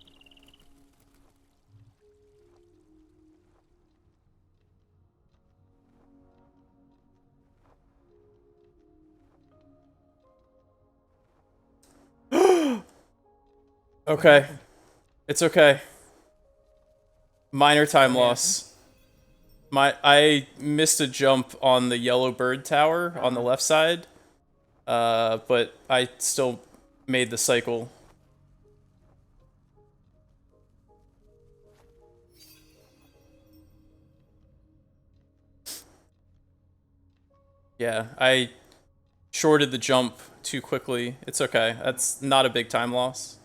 Okay. It's okay. Minor time loss. I missed a jump on the yellow bird tower on the left side, but I still made the cycle. Yeah, I shorted the jump too quickly. It's okay. That's not a big time loss.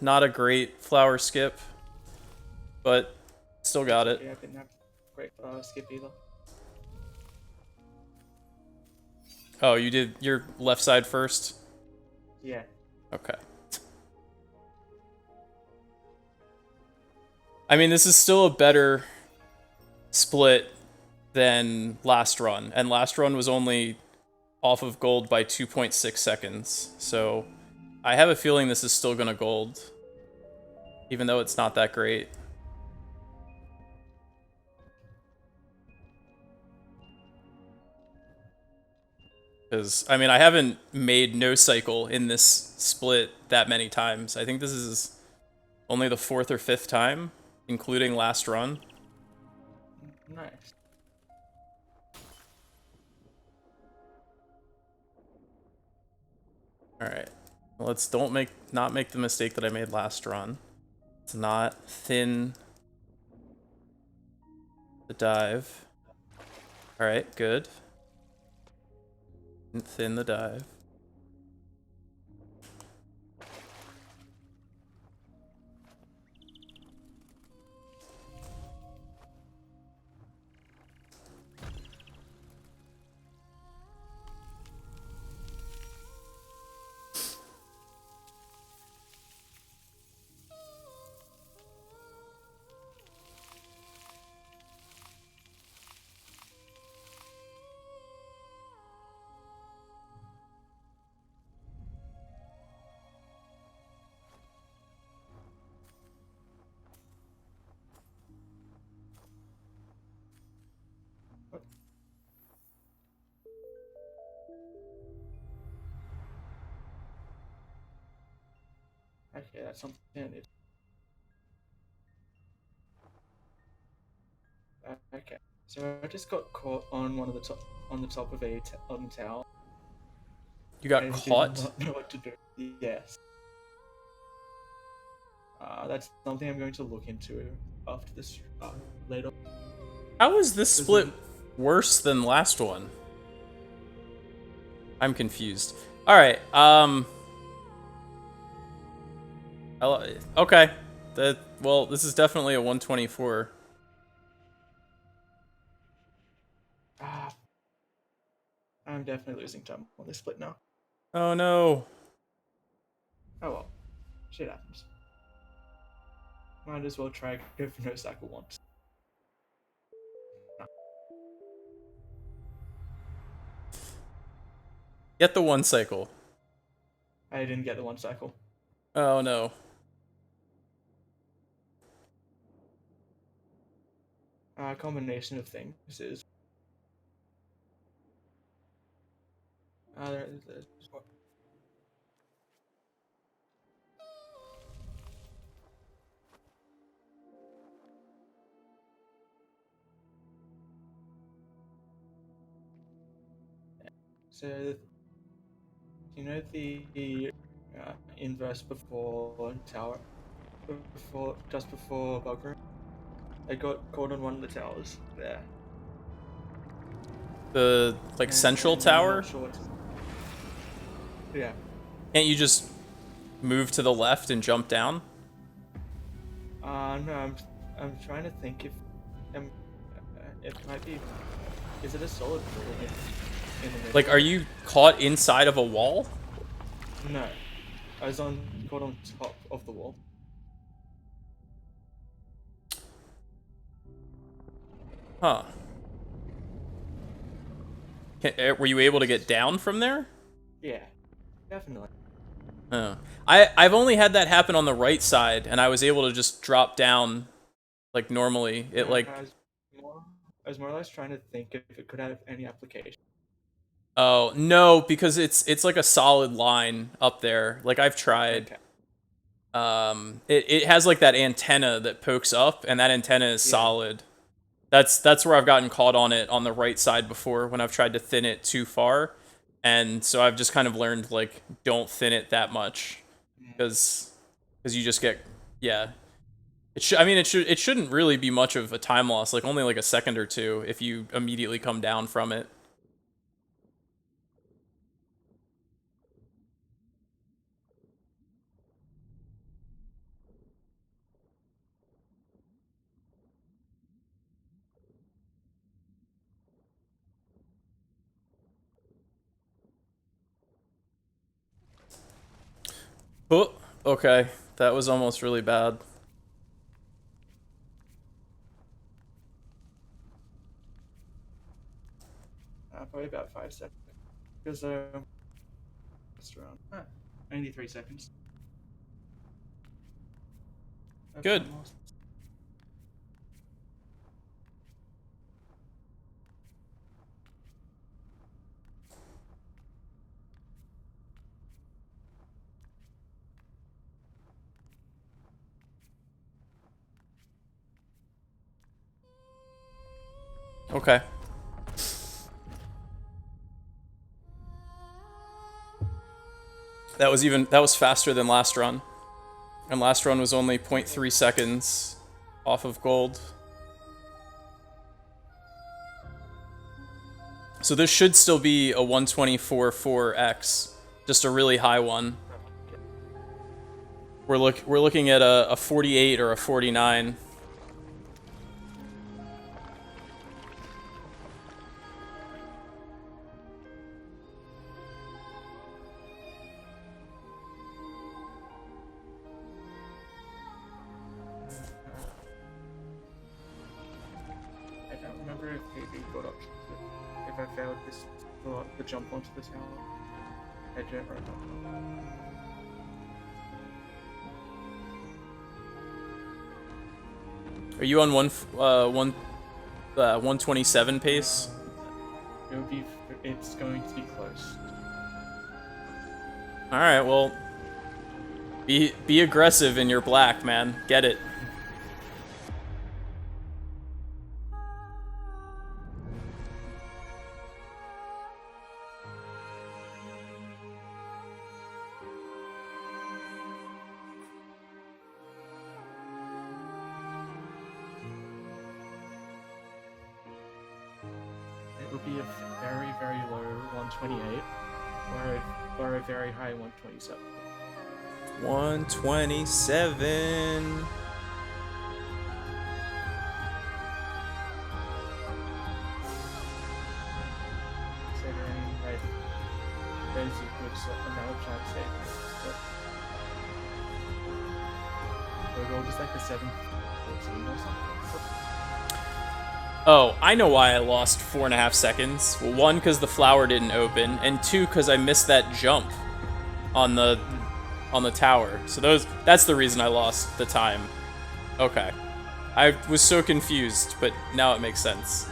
Not a great flower skip, but still got it. Yeah, I didn't have great skip either. Oh, you did your left side first? Yeah. Okay. I mean, this is still a better split than last run, and last run was only off of gold by 2.6 seconds, so I have a feeling this is still gonna gold, even though it's not that great. Because, I mean, I haven't made no cycle in this split that many times. I think this is only the 4th or 5th time, including last run. Nice. Alright. Let's not make the mistake that I made last run. Let's not thin the dive. Alright, good. Didn't thin the dive. Okay, that's something I need. Okay, so I just got caught on one of the top on the top of on the tower. You got I caught? did not know what to do. Yes. That's something I'm going to look into after this later. How is this split worse than last one? I'm confused. Alright, okay. Well, this is definitely a 124. I'm definitely losing time on this split now. Oh no. Oh well. Shit happens. Might as well try go for no cycle once. Get the one cycle. I didn't get the one cycle. Oh no. Combination of things is. So, you know the inverse before tower, just before bug room. I got caught on one of the towers there. The central tower? Sure yeah. Can't you just move to the left and jump down? No, I'm trying to think if it might be. Is it a solid wall in the middle? Like, are you caught inside of a wall? No, I was caught on top of the wall. Huh. Were you able to get down from there? Yeah, definitely. Oh. I've only had that happen on the right side, and I was able to just drop down like normally. It like I was more or less trying to think if it could have any application. Oh, no, because it's like a solid line up there. Like I've tried. Okay. It has like that antenna that pokes up, and that antenna is Yeah. solid. That's where I've gotten caught on it on the right side before when I've tried to thin it too far, and so I've just kind of learned like don't thin it that much, because you just get, yeah. I mean, it shouldn't really be much of a time loss, like only like a second or two if you immediately come down from it. Oh, okay, that was almost really bad. Probably about 5 seconds. Because just around only 3 seconds. Good. Okay. That was faster than last run. And last run was only 0.3 seconds off of gold. So this should still be a 124.4x, just a really high one. We're looking at a 48 or a 49. I don't remember if KB got up if I failed this the jump onto the tower. I don't remember. Are you on 127 pace? It would be. It's going to be close. All right, well, be aggressive in your black, man. Get it. It will be a very, very low 128 or a very high 127. 127. Considering like there's a good amount of time saving. But we'll just like a 714 or something. Oh, I know why I lost 4.5 seconds. Well, one, because the flower didn't open, and two, because I missed that jump on the tower. So that's the reason I lost the time. Okay. I was so confused, but now it makes sense.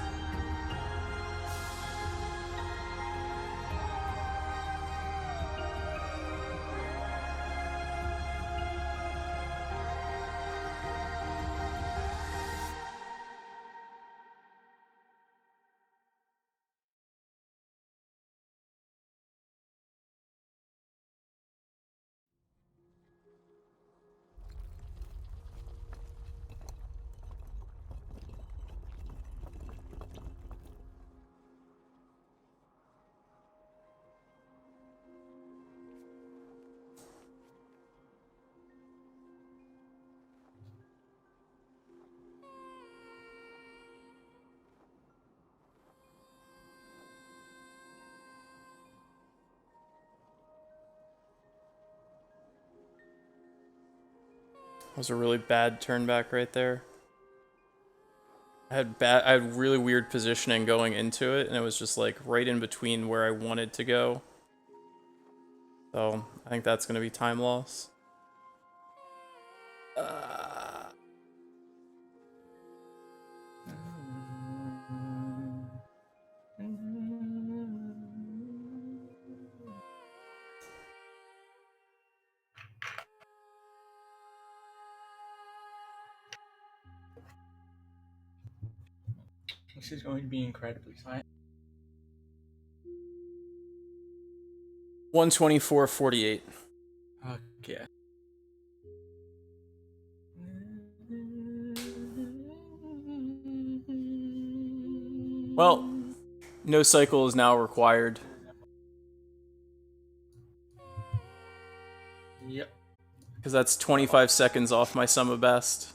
That was a really bad turn back right there. I had really weird positioning going into it, and it was just like right in between where I wanted to go. So I think that's gonna be time loss. which is going to be incredibly tight. 124.48. Okay. Well, no cycle is now required. Yep. Because that's 25 seconds off my sum of best.